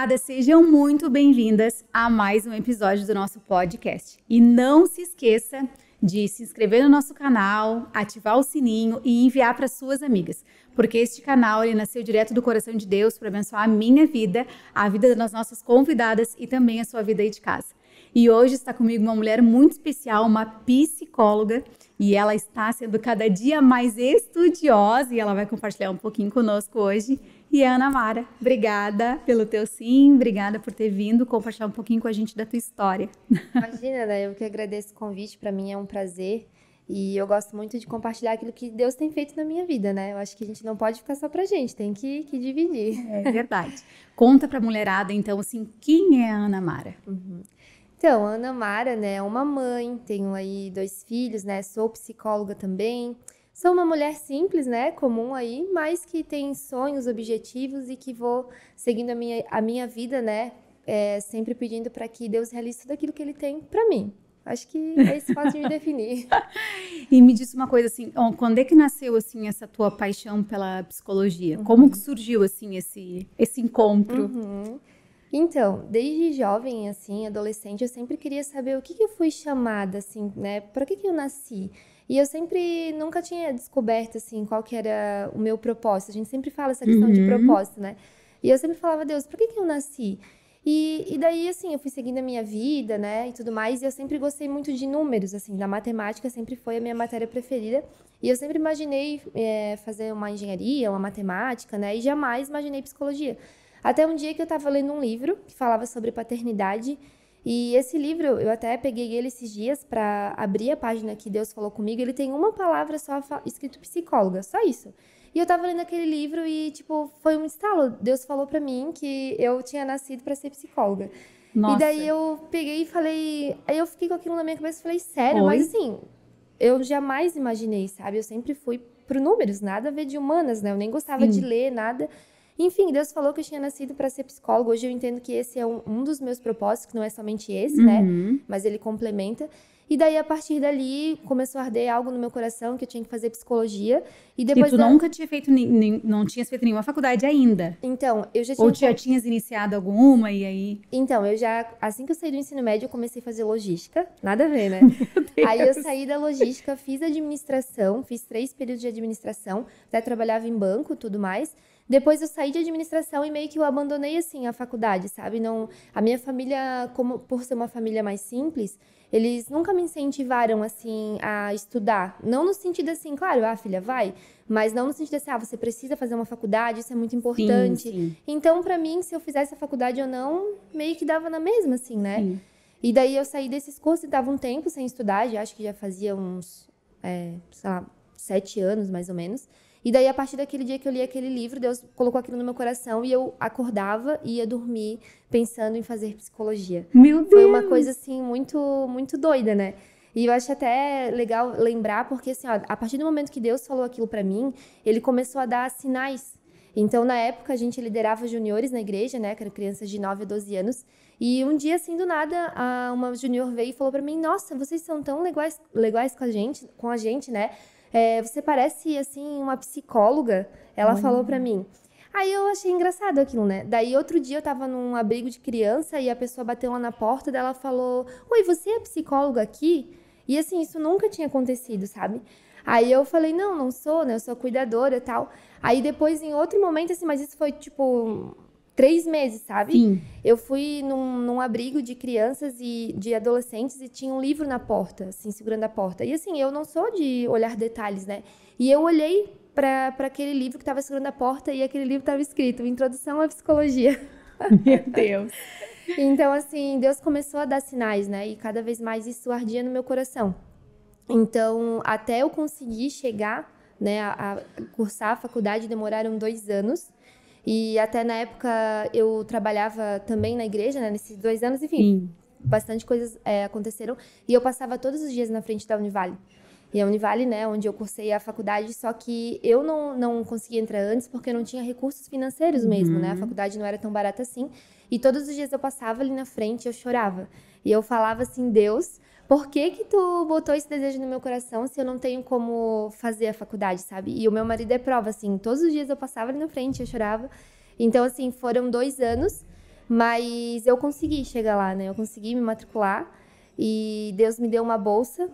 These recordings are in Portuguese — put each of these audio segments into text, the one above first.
convidadas, sejam muito bem-vindas a mais um episódio do nosso podcast. E não se esqueça de se inscrever no nosso canal, ativar o sininho e enviar para suas amigas, porque este canal ele nasceu direto do coração de Deus para abençoar a minha vida, a vida das nossas convidadas e também a sua vida aí de casa. E hoje está comigo uma mulher muito especial, uma psicóloga, e ela está sendo cada dia mais estudiosa e ela vai compartilhar um pouquinho conosco hoje. E Ana Mara, obrigada pelo teu sim, obrigada por ter vindo compartilhar um pouquinho com a gente da tua história. Imagina, né? Eu que agradeço o convite, para mim é um prazer. E eu gosto muito de compartilhar aquilo que Deus tem feito na minha vida, né? Eu acho que a gente não pode ficar só pra gente, tem que dividir. É verdade. Conta pra mulherada, então, assim, quem é a Ana Mara? Então, a Ana Mara, né, é uma mãe, tenho aí 2 filhos, né? Sou psicóloga também. Sou uma mulher simples, né? Comum aí, mas que tem sonhos, objetivos e que vou seguindo a minha vida, né? Sempre pedindo para que Deus realize tudo aquilo que Ele tem para mim. Acho que é isso fácil de me definir. E me diz uma coisa assim, quando é que nasceu assim essa tua paixão pela psicologia? Como que surgiu assim esse encontro? Então, desde jovem, assim, adolescente, eu sempre queria saber o que eu fui chamada, assim, né? Para que eu nasci? E eu sempre, nunca tinha descoberto, assim, qual que era o meu propósito. A gente sempre fala essa questão de propósito, né? E eu sempre falava, Deus, por que eu nasci? E daí, assim, eu fui seguindo a minha vida, né, e tudo mais, e eu sempre gostei muito de números, assim, da matemática sempre foi a minha matéria preferida, e eu sempre imaginei fazer uma engenharia, uma matemática, né, e jamais imaginei psicologia. Até um dia que eu estava lendo um livro que falava sobre paternidade, e esse livro, eu até peguei ele esses dias para abrir a página que Deus falou comigo, ele tem uma palavra só escrito psicóloga, só isso. E eu tava lendo aquele livro e, tipo, foi um estalo. Deus falou pra mim que eu tinha nascido pra ser psicóloga. Nossa. E daí eu peguei e falei... Aí eu fiquei com aquilo na minha cabeça e falei, sério? Oi? Mas assim, eu jamais imaginei, sabe? Eu sempre fui pro números, nada a ver de humanas, né? Eu nem gostava de ler, nada. Enfim, Deus falou que eu tinha nascido pra ser psicóloga. Hoje eu entendo que esse é um dos meus propósitos, que não é somente esse, né? Mas ele complementa. E daí, a partir dali, começou a arder algo no meu coração, que eu tinha que fazer psicologia. E depois tu nunca tinha feito, não tinhas feito nenhuma faculdade ainda? Então, eu já tinha... Ou já tinhas iniciado alguma e aí... Então, assim que eu saí do ensino médio, eu comecei a fazer logística. Nada a ver, né? Aí eu saí da logística, fiz administração, fiz 3 períodos de administração, até trabalhava em banco e tudo mais. Depois eu saí de administração e meio que eu abandonei, assim, a faculdade, sabe? Não, a minha família, por ser uma família mais simples, eles nunca me incentivaram, assim, a estudar. Não no sentido assim, claro, filha, vai. Mas não no sentido assim, você precisa fazer uma faculdade, isso é muito importante. Sim. Então, pra mim, se eu fizesse a faculdade ou não, meio que dava na mesma, assim, né? Sim. E daí eu saí desses cursos e tava um tempo sem estudar, acho que já fazia uns, sei lá, 7 anos, mais ou menos. E daí, a partir daquele dia que eu li aquele livro, Deus colocou aquilo no meu coração e eu acordava e ia dormir pensando em fazer psicologia. Meu Deus! Foi uma coisa, assim, muito, muito doida, né? E eu acho até legal lembrar, porque, assim, a partir do momento que Deus falou aquilo pra mim, Ele começou a dar sinais. Então, na época, a gente liderava juniores na igreja, né? Que eram crianças de 9 a 12 anos. E um dia, assim, do nada, uma junior veio e falou pra mim, nossa, vocês são tão legais com a gente, né? Você parece, assim, uma psicóloga. Ela falou pra mim. Aí eu achei engraçado aquilo, né? Daí outro dia eu tava num abrigo de criança e a pessoa bateu lá na porta, daí ela falou, oi, você é psicóloga aqui? E assim, isso nunca tinha acontecido, sabe? Aí eu falei, não sou, né? Eu sou cuidadora e tal. Aí depois, em outro momento, assim, mas isso foi tipo 3 meses, sabe? Sim. Eu fui num abrigo de crianças e de adolescentes e tinha um livro na porta, assim, segurando a porta. E assim, eu não sou de olhar detalhes, né? E eu olhei para aquele livro que estava segurando a porta e aquele livro estava escrito Introdução à Psicologia. Meu Deus! Então, assim, Deus começou a dar sinais, né? E cada vez mais isso ardia no meu coração. Então, até eu conseguir chegar, né, a cursar a faculdade, demoraram 2 anos. E até na época eu trabalhava também na igreja, né, nesses 2 anos, enfim, bastante coisas aconteceram. E eu passava todos os dias na frente da Univale. E a Univale, né, onde eu cursei a faculdade, só que eu não consegui entrar antes porque eu não tinha recursos financeiros mesmo, né? A faculdade não era tão barata assim. E todos os dias eu passava ali na frente e eu chorava. E eu falava assim, Deus, por que tu botou esse desejo no meu coração se eu não tenho como fazer a faculdade, sabe? E o meu marido é prova, assim, todos os dias eu passava ali na frente, eu chorava. Então, assim, foram 2 anos Mas eu consegui chegar lá, né? Eu consegui me matricular e Deus me deu uma bolsa.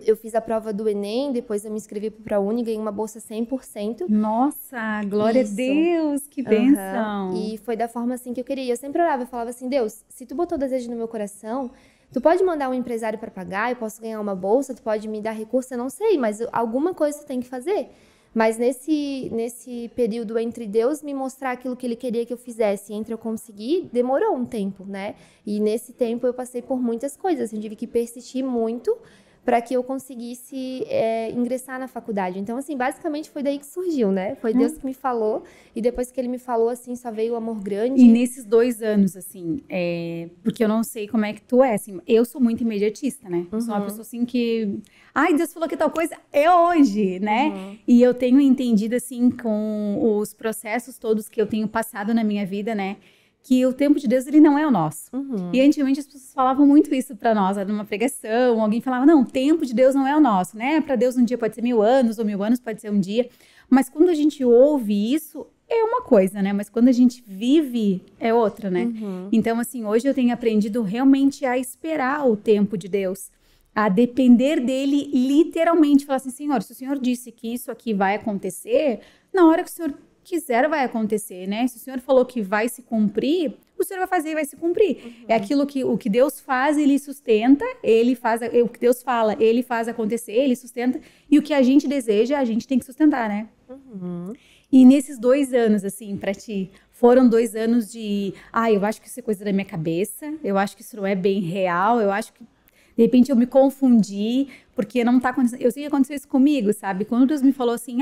Eu fiz a prova do Enem, depois eu me inscrevi para a ProUni, ganhei uma bolsa 100%. Nossa, glória Isso. a Deus, que bênção! E foi da forma assim que eu queria. Eu sempre orava, eu falava assim, Deus, se tu botou desejo no meu coração, tu pode mandar um empresário para pagar, eu posso ganhar uma bolsa, tu pode me dar recurso, eu não sei, mas alguma coisa tu tem que fazer. Mas nesse período entre Deus me mostrar aquilo que Ele queria que eu fizesse, entre eu conseguir, demorou um tempo, né? E nesse tempo eu passei por muitas coisas, eu tive que persistir muito para que eu conseguisse ingressar na faculdade. Então, assim, basicamente foi daí que surgiu, né? Foi Deus que me falou, e depois que Ele me falou, assim, só veio o amor grande. E nesses 2 anos, assim, porque eu não sei como é que tu é, assim, eu sou muito imediatista, né? Eu sou uma pessoa, assim, que... Ai, Deus falou que tal coisa é hoje, né? E eu tenho entendido, assim, com os processos todos que eu tenho passado na minha vida, né? Que o tempo de Deus, ele não é o nosso. E antigamente as pessoas falavam muito isso pra nós, numa pregação, alguém falava, não, o tempo de Deus não é o nosso, né? Pra Deus um dia pode ser 1000 anos, ou 1000 anos pode ser um dia. Mas quando a gente ouve isso, é uma coisa, né? Mas quando a gente vive, é outra, né? Então, assim, hoje eu tenho aprendido realmente a esperar o tempo de Deus, a depender dele literalmente, falar assim, Senhor, se o Senhor disse que isso aqui vai acontecer, na hora que o Senhor quiser vai acontecer, né? Se o Senhor falou que vai se cumprir, o Senhor vai fazer e vai se cumprir. É aquilo que o que Deus faz, ele sustenta, ele faz, o que Deus fala, ele faz acontecer, ele sustenta, e o que a gente deseja, a gente tem que sustentar, né? E nesses 2 anos, assim, pra ti, foram 2 anos de, eu acho que isso é coisa da minha cabeça, eu acho que isso não é bem real, eu acho que de repente eu me confundi, porque não tá acontecendo. Eu sei que aconteceu isso comigo, sabe? Quando Deus me falou assim,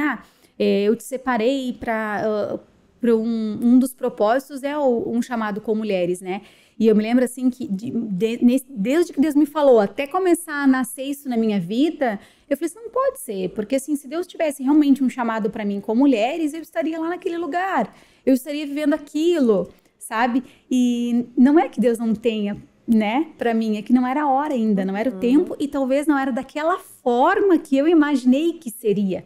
eu te separei para um dos propósitos um chamado com mulheres, né? E eu me lembro assim que desde que Deus me falou até começar a nascer isso na minha vida, eu falei assim, não pode ser, porque assim, se Deus tivesse realmente um chamado para mim com mulheres, eu estaria lá naquele lugar, eu estaria vivendo aquilo, sabe? E não é que Deus não tenha, né, para mim, é que não era a hora ainda, não era o tempo e talvez não era daquela forma que eu imaginei que seria.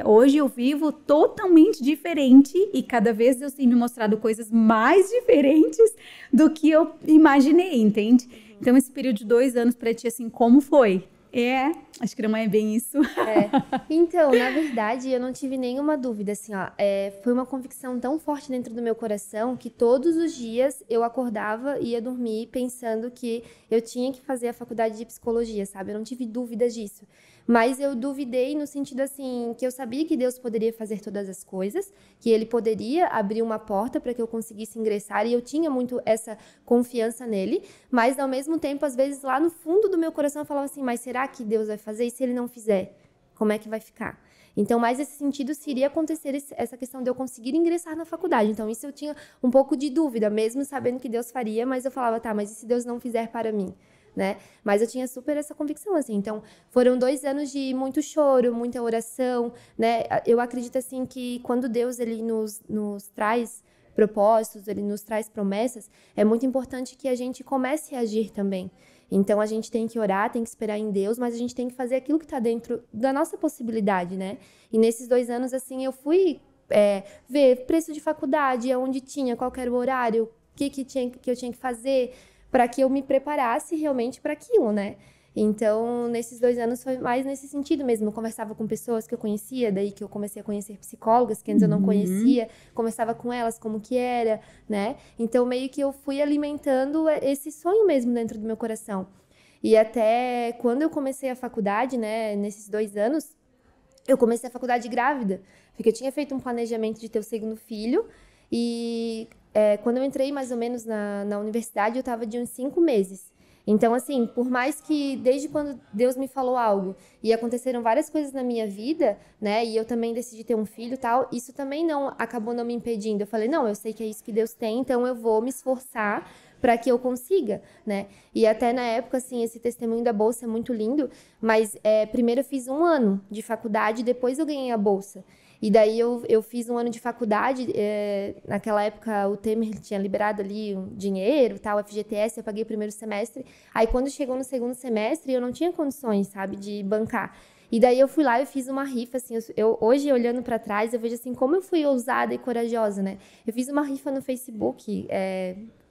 Hoje eu vivo totalmente diferente e cada vez Deus tem me mostrado coisas mais diferentes do que eu imaginei, entende? Então esse período de 2 anos pra ti, assim, como foi? Acho que não é bem isso. Então, na verdade, eu não tive nenhuma dúvida, assim, ó. Foi uma convicção tão forte dentro do meu coração que todos os dias eu acordava e ia dormir pensando que eu tinha que fazer a faculdade de psicologia, sabe? Eu não tive dúvidas disso. Mas eu duvidei no sentido, assim, que eu sabia que Deus poderia fazer todas as coisas, que Ele poderia abrir uma porta para que eu conseguisse ingressar, e eu tinha muito essa confiança nele, mas ao mesmo tempo, às vezes, lá no fundo do meu coração eu falava assim, mas será que Deus vai fazer? E se Ele não fizer? Como é que vai ficar? Então, mais nesse sentido, se iria acontecer essa questão de eu conseguir ingressar na faculdade. Então, isso eu tinha um pouco de dúvida, mesmo sabendo que Deus faria, mas eu falava, tá, mas e se Deus não fizer para mim? Né? Mas eu tinha super essa convicção, assim. Então, foram 2 anos de muito choro, muita oração, né? Eu acredito, assim, que quando Deus, ele nos traz propósitos, ele nos traz promessas, é muito importante que a gente comece a agir também. Então, a gente tem que orar, tem que esperar em Deus, mas a gente tem que fazer aquilo que está dentro da nossa possibilidade, né? E nesses 2 anos, assim, eu fui ver preço de faculdade, onde tinha, qual era o horário, o que eu tinha que fazer, para que eu me preparasse realmente para aquilo, né? Então, nesses 2 anos foi mais nesse sentido mesmo. Eu conversava com pessoas que eu conhecia, daí que eu comecei a conhecer psicólogas que antes eu não conhecia, conversava com elas como que era, né? Então, meio que eu fui alimentando esse sonho mesmo dentro do meu coração. E até quando eu comecei a faculdade, né, nesses 2 anos, eu comecei a faculdade grávida, porque eu tinha feito um planejamento de ter o 2º filho e... quando eu entrei mais ou menos na universidade, eu estava de uns 5 meses. Então, assim, por mais que desde quando Deus me falou algo e aconteceram várias coisas na minha vida, né, e eu também decidi ter um filho e tal, isso também acabou não me impedindo. Eu falei, não, eu sei que é isso que Deus tem, então eu vou me esforçar para que eu consiga, né? E até na época, assim, esse testemunho da bolsa é muito lindo, mas primeiro eu fiz 1 ano de faculdade, depois eu ganhei a bolsa. E daí eu fiz um ano de faculdade, naquela época o Temer tinha liberado ali um dinheiro, tal, FGTS, eu paguei o primeiro semestre. Aí quando chegou no segundo semestre, eu não tinha condições, sabe, de bancar. E daí eu fui lá e fiz uma rifa, assim, hoje olhando pra trás, eu vejo assim, como eu fui ousada e corajosa, né? Eu fiz uma rifa no Facebook,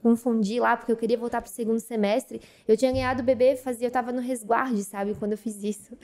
confundi lá, porque eu queria voltar pro segundo semestre. Eu tinha ganhado o bebê, eu tava no resguarde, sabe, quando eu fiz isso.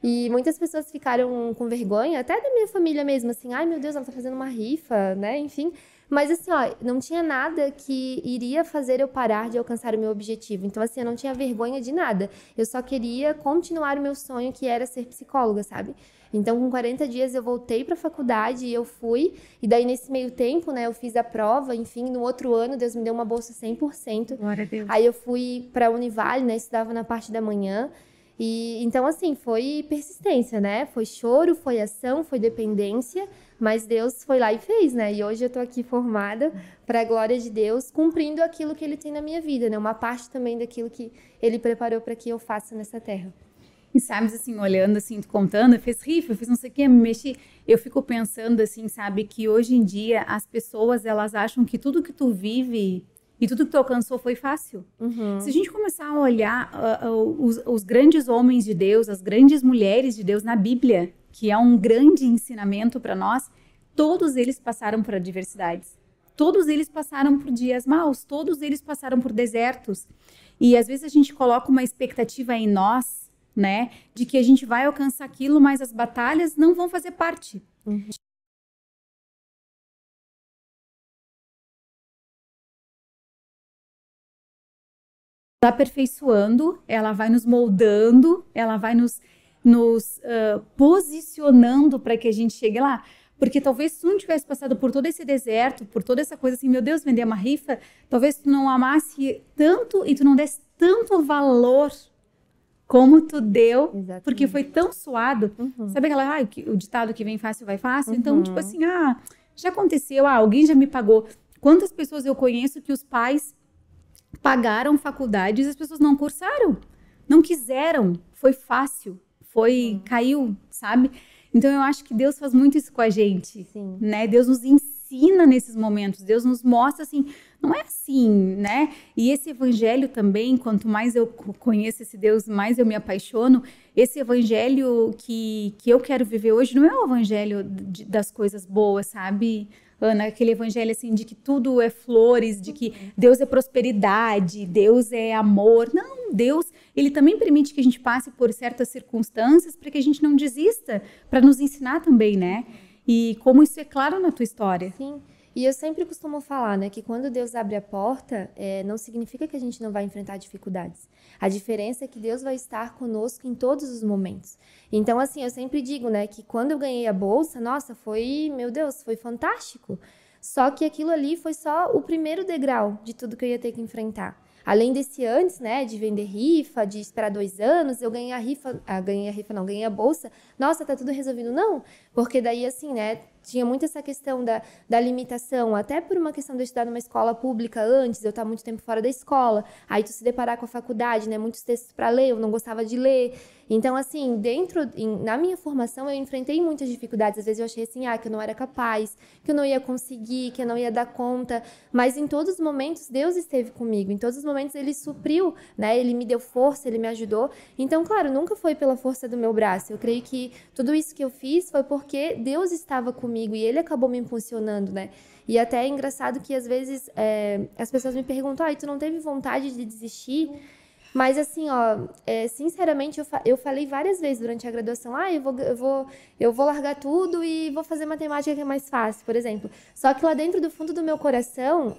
E muitas pessoas ficaram com vergonha, até da minha família mesmo, assim, ai meu Deus, ela tá fazendo uma rifa, né, enfim. Mas assim, ó, não tinha nada que iria fazer eu parar de alcançar o meu objetivo. Então, assim, eu não tinha vergonha de nada. Eu só queria continuar o meu sonho, que era ser psicóloga, sabe? Então, com 40 dias eu voltei pra faculdade e eu fui. E daí, nesse meio tempo, né, eu fiz a prova, enfim, no outro ano, Deus me deu uma bolsa 100%. Glória a Deus. Aí eu fui pra Univale, né, estudava na parte da manhã. E então, assim, foi persistência, né? Foi choro, foi ação, foi dependência, mas Deus foi lá e fez, né? E hoje eu tô aqui formada para a glória de Deus, cumprindo aquilo que Ele tem na minha vida, né? Uma parte também daquilo que Ele preparou para que eu faça nessa terra. E sabes, assim, olhando, assim, tu contando, eu fiz rifa, eu fiz não sei o que, me mexi. Eu fico pensando, assim, sabe, que hoje em dia as pessoas, elas acham que tudo que tu vive e tudo que tu alcançou foi fácil. Se a gente começar a olhar os grandes homens de Deus, as grandes mulheres de Deus na Bíblia, que é um grande ensinamento para nós, todos eles passaram por adversidades. Todos eles passaram por dias maus, todos eles passaram por desertos. E às vezes a gente coloca uma expectativa em nós, né, de que a gente vai alcançar aquilo, mas as batalhas não vão fazer parte. Aperfeiçoando, ela vai nos moldando, ela vai nos posicionando para que a gente chegue lá. Porque talvez se tu não tivesse passado por todo esse deserto, por toda essa coisa assim, meu Deus, vender uma rifa, talvez tu não amasse tanto e tu não desse tanto valor como tu deu, Exatamente. porque foi tão suado. Sabe aquela, o ditado que vem fácil vai fácil? Então, tipo assim, já aconteceu, alguém já me pagou. Quantas pessoas eu conheço que os pais pagaram faculdades e as pessoas não cursaram, não quiseram, foi fácil, caiu, sabe? Então eu acho que Deus faz muito isso com a gente, Sim. né? Deus nos ensina nesses momentos, Deus nos mostra assim, não é assim, né? E esse evangelho também, quanto mais eu conheço esse Deus, mais eu me apaixono. Esse evangelho que eu quero viver hoje não é o evangelho das coisas boas, sabe, Ana? Aquele evangelho assim de que tudo é flores, de que Deus é prosperidade, Deus é amor. Não, Deus, Ele também permite que a gente passe por certas circunstâncias para que a gente não desista, para nos ensinar também, né? E como isso é claro na tua história. Sim. E eu sempre costumo falar, né, que quando Deus abre a porta, não significa que a gente não vai enfrentar dificuldades. A diferença é que Deus vai estar conosco em todos os momentos. Então, assim, eu sempre digo, né, que quando eu ganhei a bolsa, nossa, meu Deus, foi fantástico. Só que aquilo ali foi só o primeiro degrau de tudo que eu ia ter que enfrentar. Além desse antes, né, de vender rifa, de esperar 2 anos, eu ganhei ganhei a bolsa. Nossa, tá tudo resolvido. Não, porque daí, assim, né, tinha muito essa questão da limitação, até por uma questão de eu estudar numa escola pública antes, eu estar muito tempo fora da escola, aí tu se deparar com a faculdade, né, muitos textos para ler, eu não gostava de ler. Então, assim, na minha formação, eu enfrentei muitas dificuldades. Às vezes eu achei assim, que eu não era capaz, que eu não ia conseguir, que eu não ia dar conta. Mas em todos os momentos, Deus esteve comigo. Em todos os momentos, Ele supriu, né? Ele me deu força, Ele me ajudou. Então, claro, nunca foi pela força do meu braço. Eu creio que tudo isso que eu fiz foi porque Deus estava comigo e Ele acabou me impulsionando, né? E até é engraçado que, às vezes, as pessoas me perguntam, tu não teve vontade de desistir? Mas assim, sinceramente, eu falei várias vezes durante a graduação, eu vou largar tudo e vou fazer matemática que é mais fácil, por exemplo. Só que lá dentro do fundo do meu coração,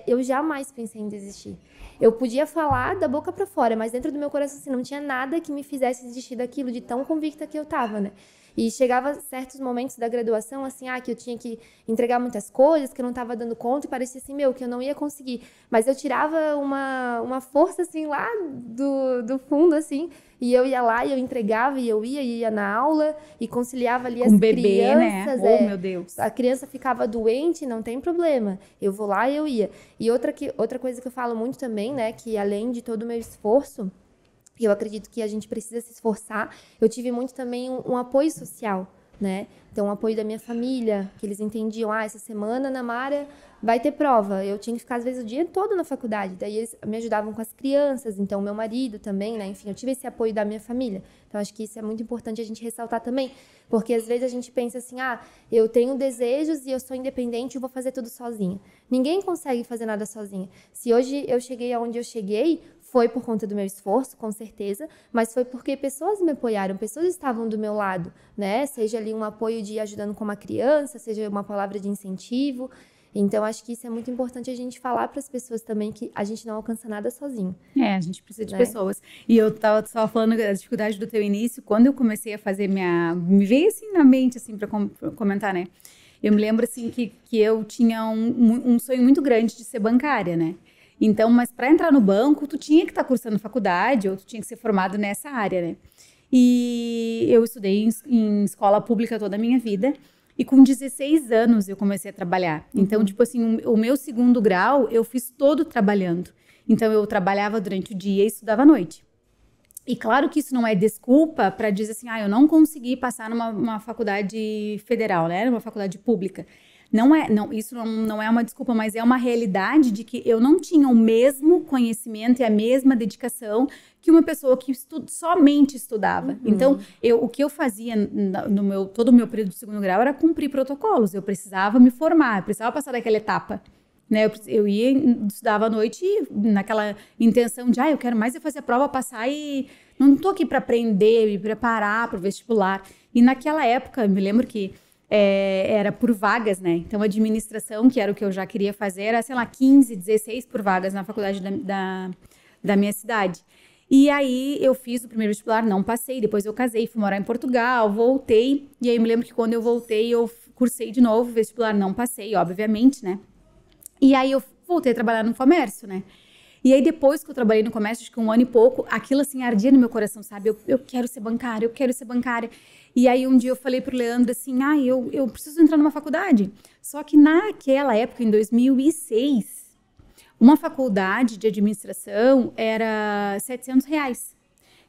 eu jamais pensei em desistir. Eu podia falar da boca para fora, mas dentro do meu coração, assim, não tinha nada que me fizesse desistir daquilo, de tão convicta que eu tava, né? E chegava certos momentos da graduação, assim, que eu tinha que entregar muitas coisas, que eu não estava dando conta, e parecia assim, que eu não ia conseguir. Mas eu tirava uma força, assim, lá do fundo, assim, e eu ia lá, e eu entregava, e eu ia na aula, e conciliava ali as bebê, crianças. Né? Oh, meu Deus. A criança ficava doente, não tem problema. Eu vou lá e eu ia. E outra coisa que eu falo muito também, né, que além de todo o meu esforço, e eu acredito que a gente precisa se esforçar. Eu tive muito também um apoio social, né? Então, o apoio da minha família, que eles entendiam, essa semana, Ana Mara, vai ter prova. Eu tinha que ficar, às vezes, o dia todo na faculdade. Daí, eles me ajudavam com as crianças, então, meu marido também, né? Enfim, eu tive esse apoio da minha família. Então, acho que isso é muito importante a gente ressaltar também. Porque, às vezes, a gente pensa assim, eu tenho desejos e eu sou independente e vou fazer tudo sozinha. Ninguém consegue fazer nada sozinha. Se hoje eu cheguei aonde eu cheguei, foi por conta do meu esforço, com certeza, mas foi porque pessoas me apoiaram, pessoas estavam do meu lado, né? Seja ali um apoio de ajudando com uma criança, seja uma palavra de incentivo. Então, acho que isso é muito importante a gente falar para as pessoas também que a gente não alcança nada sozinho. A gente precisa de pessoas. E eu tava só falando da dificuldade do teu início, quando eu comecei a fazer me veio assim na mente, assim, para comentar, né? Eu me lembro, assim, que eu tinha um sonho muito grande de ser bancária, né? Então, mas para entrar no banco, tu tinha que estar cursando faculdade ou tu tinha que ser formado nessa área, né? E eu estudei em escola pública toda a minha vida e com 16 anos eu comecei a trabalhar. Então, tipo assim, o meu segundo grau eu fiz todo trabalhando. Então, eu trabalhava durante o dia e estudava à noite. E claro que isso não é desculpa para dizer assim, eu não consegui passar numa faculdade federal, né? Numa faculdade pública. Isso não é uma desculpa, mas é uma realidade de que eu não tinha o mesmo conhecimento e a mesma dedicação que uma pessoa que somente estudava. Então, o que eu fazia todo o meu período de segundo grau era cumprir protocolos. Eu precisava me formar, eu precisava passar daquela etapa. Né? Eu estudava à noite naquela intenção de, eu quero mais fazer a prova, passar e não estou aqui para aprender, me preparar para o vestibular. E naquela época, eu me lembro que era por vagas, né? Então, administração, que era o que eu já queria fazer, era, 15, 16 por vagas na faculdade da minha cidade. E aí, eu fiz o primeiro vestibular, não passei, depois eu casei, fui morar em Portugal, voltei, e aí eu me lembro que quando eu voltei, eu cursei de novo, vestibular não passei, obviamente, né? E aí, eu voltei a trabalhar no comércio, né? E aí, depois que eu trabalhei no comércio, acho que 1 ano e pouco, aquilo, assim, ardia no meu coração, sabe? Eu quero ser bancária, eu quero ser bancária. E aí, um dia eu falei pro Leandro assim, eu preciso entrar numa faculdade. Só que naquela época, em 2006, uma faculdade de administração era R$700.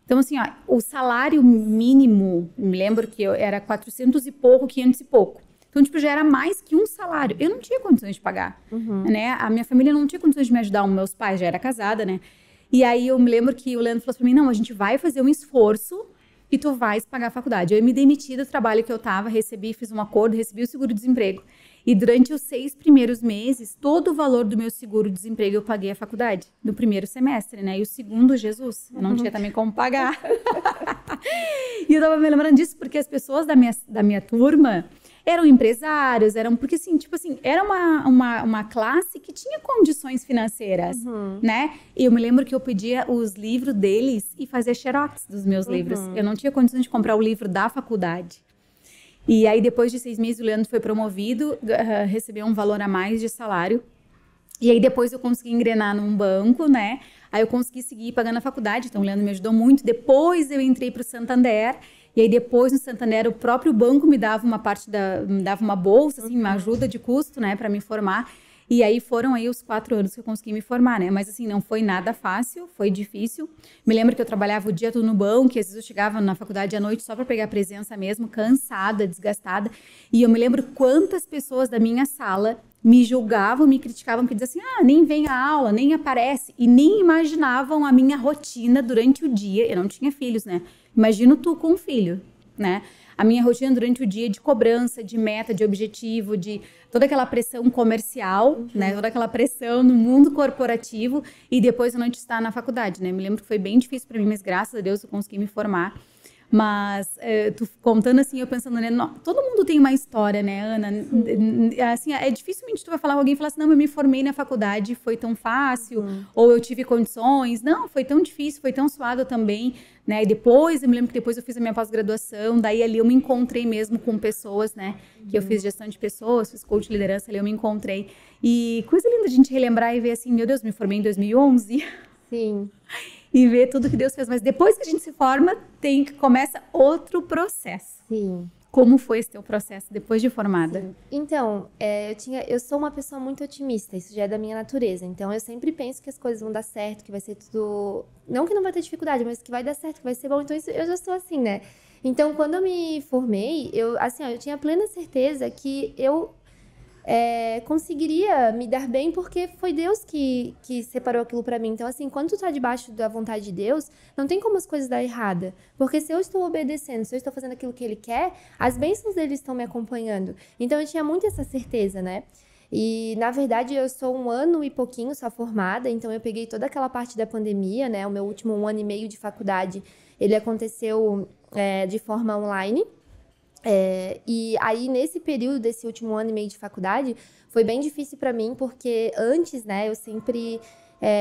Então, assim, o salário mínimo, me lembro que era 400 e pouco, 500 e pouco. Então, tipo, já era mais que um salário. Eu não tinha condições de pagar, né? A minha família não tinha condições de me ajudar, os meus pais já era casada, né? E aí, eu me lembro que o Leandro falou pra mim, não, a gente vai fazer um esforço e tu vais pagar a faculdade. Eu me demiti do trabalho que eu tava, fiz um acordo, recebi o seguro-desemprego. E durante os 6 primeiros meses, todo o valor do meu seguro-desemprego eu paguei a faculdade, no primeiro semestre, né? E o segundo, Jesus, eu não tinha também como pagar. E eu tava me lembrando disso porque as pessoas da minha turma eram empresários, porque assim, tipo assim, era uma classe que tinha condições financeiras, né? E eu me lembro que eu pedia os livros deles e fazia xerox dos meus livros. Eu não tinha condições de comprar o livro da faculdade. E aí, depois de 6 meses, o Leandro foi promovido, recebeu um valor a mais de salário. E aí, depois eu consegui engrenar num banco, né? Aí eu consegui seguir pagando a faculdade, então o Leandro me ajudou muito. Depois eu entrei para o Santander. E aí, depois, no Santander, o próprio banco me dava me dava uma bolsa, assim, uma ajuda de custo, né, para me formar. E aí, foram aí os 4 anos que eu consegui me formar, né? Mas, assim, não foi nada fácil, foi difícil. Me lembro que eu trabalhava o dia todo no banco, e às vezes eu chegava na faculdade à noite só para pegar presença mesmo, cansada, desgastada. E eu me lembro quantas pessoas da minha sala me julgavam, me criticavam, que diziam assim, nem vem à aula, nem aparece. E nem imaginavam a minha rotina durante o dia. Eu não tinha filhos, né? Imagino tu com um filho, né? A minha rotina durante o dia de cobrança, de meta, de objetivo, de toda aquela pressão comercial, né? Toda aquela pressão no mundo corporativo e depois à noite estar na faculdade, né? Me lembro que foi bem difícil para mim, mas graças a Deus eu consegui me formar. Mas, tu contando assim, eu pensando, né? Todo mundo tem uma história, né, Ana? Assim, dificilmente tu vai falar com alguém e falar assim, não, eu me formei na faculdade, foi tão fácil, ou eu tive condições. Não, foi tão difícil, foi tão suado também, né? E depois, eu me lembro que depois eu fiz a minha pós-graduação, daí ali eu me encontrei mesmo com pessoas, né? Que eu fiz gestão de pessoas, fiz coach de liderança, ali eu me encontrei. E coisa linda a gente relembrar e ver assim, meu Deus, me formei em 2011. Sim. E ver tudo que Deus fez. Mas depois que a gente se forma, começa outro processo. Sim. Como foi esse teu processo depois de formada? Sim. Então, eu sou uma pessoa muito otimista, isso já é da minha natureza. Então, eu sempre penso que as coisas vão dar certo, que vai ser tudo... Não que não vai ter dificuldade, mas que vai dar certo, que vai ser bom. Então, isso, eu já sou assim, né? Então, quando eu me formei, eu tinha plena certeza que eu conseguiria me dar bem porque foi Deus que separou aquilo pra mim. Então, assim, quando tu tá debaixo da vontade de Deus, não tem como as coisas dar errada. Porque se eu estou obedecendo, se eu estou fazendo aquilo que Ele quer, as bênçãos dele estão me acompanhando. Então, eu tinha muito essa certeza, né? E, na verdade, eu sou 1 ano e pouquinho só formada, então eu peguei toda aquela parte da pandemia, né? O meu último 1 ano e meio de faculdade, ele aconteceu de forma online. E aí, nesse período desse último 1 ano e meio de faculdade, foi bem difícil para mim, porque antes, né, eu sempre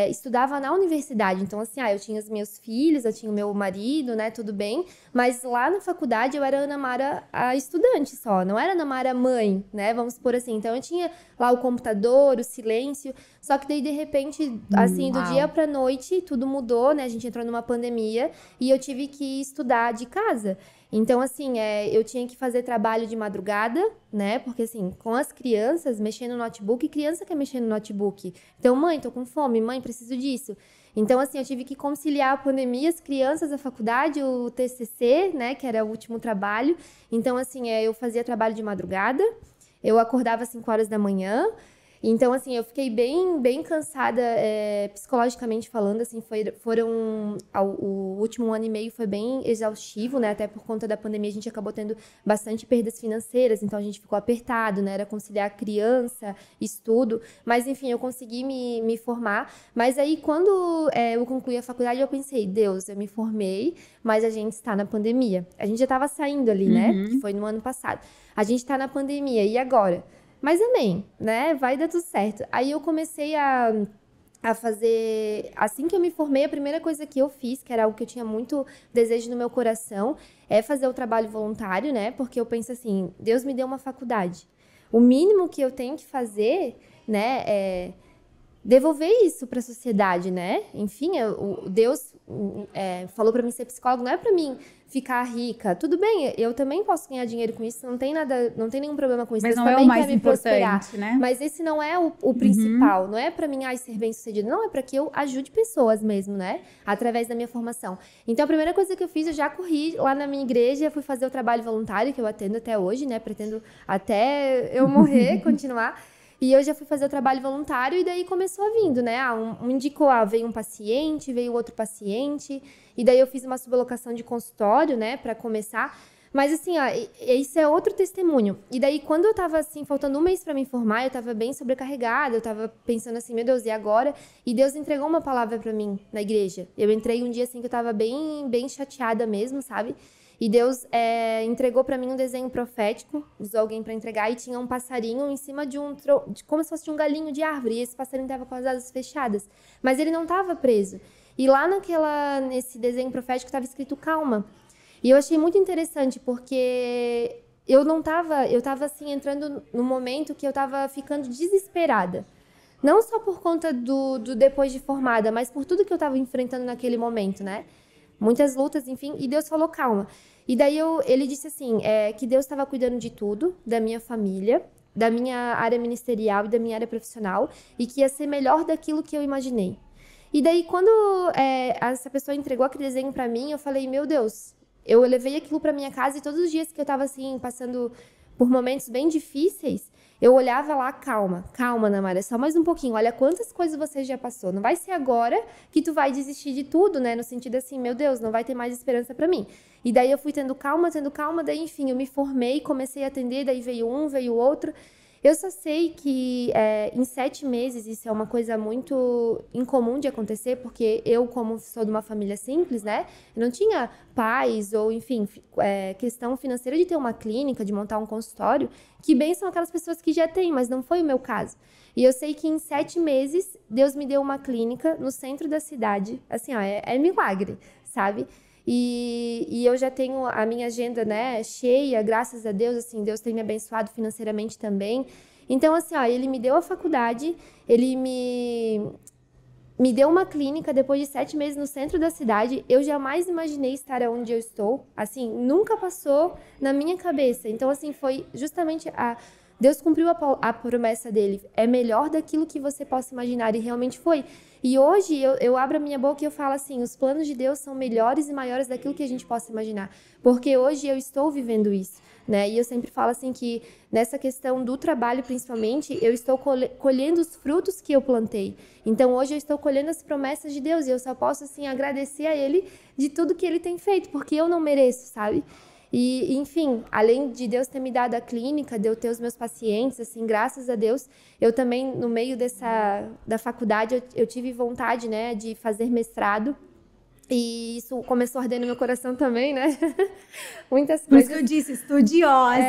estudava na universidade. Então, assim, eu tinha os meus filhos, eu tinha o meu marido, né, tudo bem. Mas lá na faculdade, eu era Ana Mara a estudante só, não era Ana Mara mãe, né, vamos supor assim. Então, eu tinha lá o computador, o silêncio, só que daí, de repente, assim, do dia pra noite, tudo mudou, né, a gente entrou numa pandemia e eu tive que estudar de casa. Então, assim, eu tinha que fazer trabalho de madrugada, né? Porque, assim, com as crianças, mexendo no notebook, criança quer mexer no notebook. Então, mãe, tô com fome, mãe, preciso disso. Então, assim, eu tive que conciliar a pandemia, as crianças, a faculdade, o TCC, né? Que era o último trabalho. Então, assim, eu fazia trabalho de madrugada, eu acordava às 5 horas da manhã. Então, assim, eu fiquei bem cansada, psicologicamente falando, assim, o último 1 ano e meio foi bem exaustivo, né, até por conta da pandemia a gente acabou tendo bastante perdas financeiras, então a gente ficou apertado, né, era conciliar criança, estudo, mas enfim, eu consegui me formar, mas aí quando eu concluí a faculdade eu pensei, Deus, eu me formei, mas a gente está na pandemia, a gente já estava saindo ali, né, que foi no ano passado, a gente está na pandemia, e agora? Mas amém, né? Vai dar tudo certo. Aí eu comecei a fazer... Assim que eu me formei, a primeira coisa que eu fiz, que era algo que eu tinha muito desejo no meu coração, é fazer o trabalho voluntário, né? Porque eu penso assim, Deus me deu uma faculdade. O mínimo que eu tenho que fazer, né, é devolver isso para a sociedade, né? Enfim, Deus falou para mim ser psicólogo, não é para mim ficar rica. Tudo bem, eu também posso ganhar dinheiro com isso, não tem nada, não tem nenhum problema com isso. Mas Deus não é também o mais quer me importante, prosperar, né? Mas esse não é o principal, não é para mim ser bem-sucedido, não, é para que eu ajude pessoas mesmo, né? Através da minha formação. Então, a primeira coisa que eu fiz, eu já corri lá na minha igreja, fui fazer o trabalho voluntário, que eu atendo até hoje, né? Pretendo até eu morrer, continuar. E eu já fui fazer o trabalho voluntário e daí começou a vindo, né? Indicou, veio um paciente, veio outro paciente, e daí eu fiz uma sublocação de consultório, né, para começar. Mas assim, isso é outro testemunho. E daí, quando eu tava assim, faltando 1 mês para me formar, eu tava bem sobrecarregada, eu tava pensando assim, meu Deus, e agora? E Deus entregou uma palavra para mim na igreja. Eu entrei um dia assim que eu tava bem chateada mesmo, sabe? E Deus entregou para mim um desenho profético, usou alguém para entregar, e tinha um passarinho em cima de como se fosse um galinho de árvore, e esse passarinho estava com as asas fechadas, mas ele não estava preso. E lá nesse desenho profético estava escrito calma. E eu achei muito interessante, porque eu estava assim, entrando no momento que eu estava ficando desesperada. Não só por conta do depois de formada, mas por tudo que eu estava enfrentando naquele momento, né? Muitas lutas, enfim, e Deus falou, calma. E daí ele disse assim, que Deus estava cuidando de tudo, da minha família, da minha área ministerial e da minha área profissional, e que ia ser melhor daquilo que eu imaginei. E daí, quando essa pessoa entregou aquele desenho para mim, eu falei, meu Deus, eu levei aquilo para minha casa, e todos os dias que eu estava assim, passando por momentos bem difíceis, eu olhava lá, calma, Ana Maria, só mais um pouquinho, olha quantas coisas você já passou, não vai ser agora que tu vai desistir de tudo, né, no sentido assim, meu Deus, não vai ter mais esperança pra mim. E daí eu fui tendo calma, daí enfim, eu me formei, comecei a atender, daí veio um, veio outro. Eu só sei que em 7 meses, isso é uma coisa muito incomum de acontecer, porque eu, como sou de uma família simples, né, eu não tinha pais ou, enfim, questão financeira de ter uma clínica, de montar um consultório, que bem são aquelas pessoas que já têm, mas não foi o meu caso. E eu sei que em 7 meses, Deus me deu uma clínica no centro da cidade, assim, é milagre, sabe? E eu já tenho a minha agenda, né, cheia, graças a Deus, assim, Deus tem me abençoado financeiramente também. Então, assim, ele me deu a faculdade, ele me me deu uma clínica depois de 7 meses no centro da cidade. Eu jamais imaginei estar onde eu estou. Assim, nunca passou na minha cabeça. Então, assim, foi justamente Deus cumpriu a promessa dele. É melhor daquilo que você possa imaginar. E realmente foi. E hoje eu abro a minha boca e eu falo assim, os planos de Deus são melhores e maiores daquilo que a gente possa imaginar. Porque hoje eu estou vivendo isso, né? E eu sempre falo assim que nessa questão do trabalho, principalmente, eu estou colhendo os frutos que eu plantei. Então hoje eu estou colhendo as promessas de Deus e eu só posso assim agradecer a Ele de tudo que Ele tem feito, porque eu não mereço, sabe? E, enfim, além de Deus ter me dado a clínica, de eu ter os meus pacientes, assim, graças a Deus, eu também, no meio da faculdade, eu tive vontade, né, de fazer mestrado. E isso começou a arder no meu coração também, né? Muitas coisas. Por isso que eu disse, estudiosa.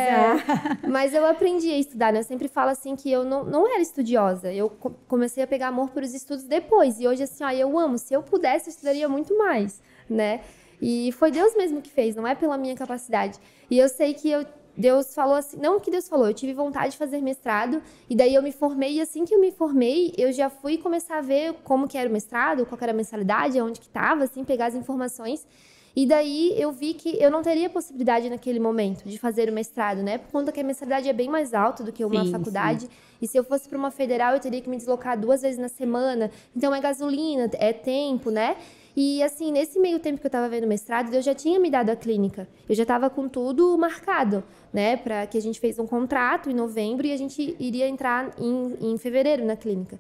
Mas eu aprendi a estudar, né? Eu sempre falo assim que eu não era estudiosa. Eu comecei a pegar amor por os estudos depois. E hoje, assim, ó, eu amo. Se eu pudesse, eu estudaria muito mais, né? E foi Deus mesmo que fez, não é pela minha capacidade. E eu sei que Deus falou assim, não o que Deus falou, eu tive vontade de fazer mestrado, e daí eu me formei, e assim que eu me formei, eu já fui começar a ver como que era o mestrado, qual que era a mensalidade, onde que estava, assim, pegar as informações. E daí eu vi que eu não teria possibilidade naquele momento de fazer o mestrado, né? Por conta que a mensalidade é bem mais alta do que uma faculdade. Sim. E se eu fosse para uma federal, eu teria que me deslocar 2 vezes na semana. Então é gasolina, é tempo, né? E assim, nesse meio tempo que eu estava vendo o mestrado, eu já tinha me dado a clínica. Eu já estava com tudo marcado, né? Para que a gente fez um contrato em novembro e a gente iria entrar em fevereiro na clínica.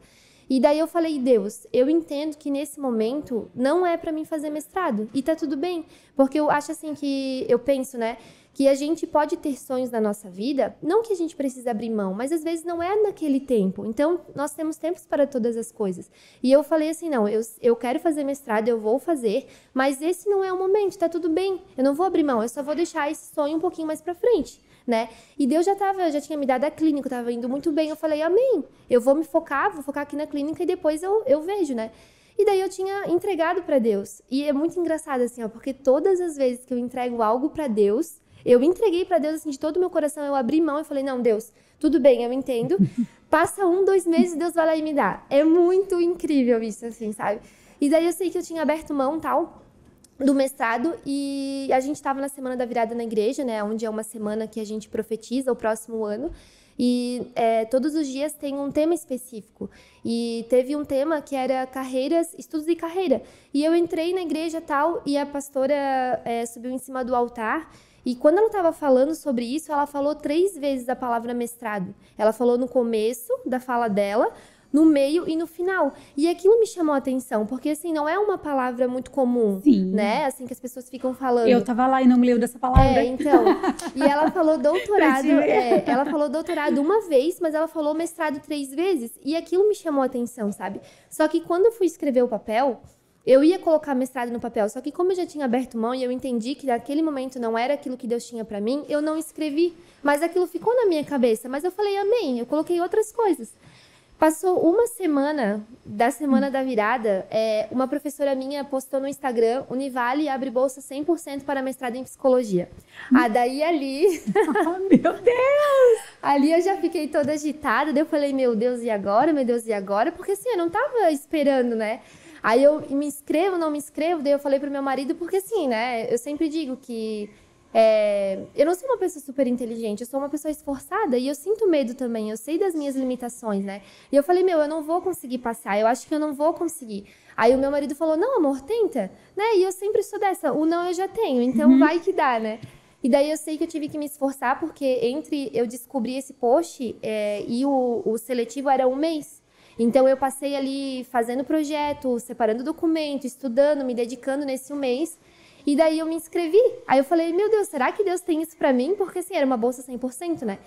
E daí eu falei, Deus, eu entendo que nesse momento não é para mim fazer mestrado. E tá tudo bem, porque eu acho assim que, eu penso, né, que a gente pode ter sonhos na nossa vida, não que a gente precise abrir mão, mas às vezes não é naquele tempo. Então, nós temos tempos para todas as coisas. E eu falei assim, não, eu quero fazer mestrado, eu vou fazer, mas esse não é o momento, tá tudo bem. Eu não vou abrir mão, eu só vou deixar esse sonho um pouquinho mais pra frente. Né? E Deus já tinha me dado a clínica, eu estava indo muito bem, eu falei, amém, eu vou focar aqui na clínica e depois eu vejo, né? E daí eu tinha entregado para Deus. E é muito engraçado, assim, ó, porque todas as vezes que eu entrego algo para Deus, eu entreguei para Deus, assim, de todo o meu coração, eu abri mão e falei, não, Deus, tudo bem, eu entendo, passa 1, 2 meses, Deus vai lá e me dá. É muito incrível isso, assim, sabe? E daí eu sei que eu tinha aberto mão, tal, do mestrado, e a gente estava na Semana da Virada na igreja, né, onde é uma semana que a gente profetiza o próximo ano, e todos os dias tem um tema específico, e teve um tema que era carreiras, estudos de carreira, e eu entrei na igreja tal, e a pastora subiu em cima do altar, e quando ela estava falando sobre isso, ela falou 3 vezes a palavra mestrado. Ela falou no começo da fala dela, no meio e no final. E aquilo me chamou a atenção, porque assim, não é uma palavra muito comum, Sim. né? Assim que as pessoas ficam falando. Eu tava lá e não me lembro dessa palavra. Então. E ela falou doutorado, ela falou doutorado uma vez, mas ela falou mestrado 3 vezes. E aquilo me chamou a atenção, sabe? Só que quando eu fui escrever o papel, eu ia colocar mestrado no papel, só que como eu já tinha aberto mão e eu entendi que naquele momento não era aquilo que Deus tinha pra mim, eu não escrevi. Mas aquilo ficou na minha cabeça. Mas eu falei, amém, eu coloquei outras coisas. Passou uma semana, da Semana da Virada, uma professora minha postou no Instagram, Univale abre bolsa 100% para mestrado em psicologia. Daí ali... Meu Deus! Ali eu já fiquei toda agitada, daí eu falei, meu Deus, e agora? Meu Deus, e agora? Porque assim, eu não tava esperando, né? Aí eu me inscrevo, não me inscrevo, daí eu falei pro meu marido, porque assim, né? Eu sempre digo que... eu não sou uma pessoa super inteligente, eu sou uma pessoa esforçada e eu sinto medo também, eu sei das minhas limitações, né? E eu falei, eu não vou conseguir passar, eu acho que eu não vou conseguir. Aí o meu marido falou, não, amor, tenta, né? E eu sempre sou dessa, o não eu já tenho, então vai que dá, né? E daí eu sei que eu tive que me esforçar, porque entre eu descobrir esse post e o seletivo era 1 mês. Então eu passei ali fazendo projeto, separando documento, estudando, me dedicando nesse 1 mês. E daí eu me inscrevi. Aí eu falei, meu Deus, será que Deus tem isso pra mim? Porque assim, era uma bolsa 100%, né?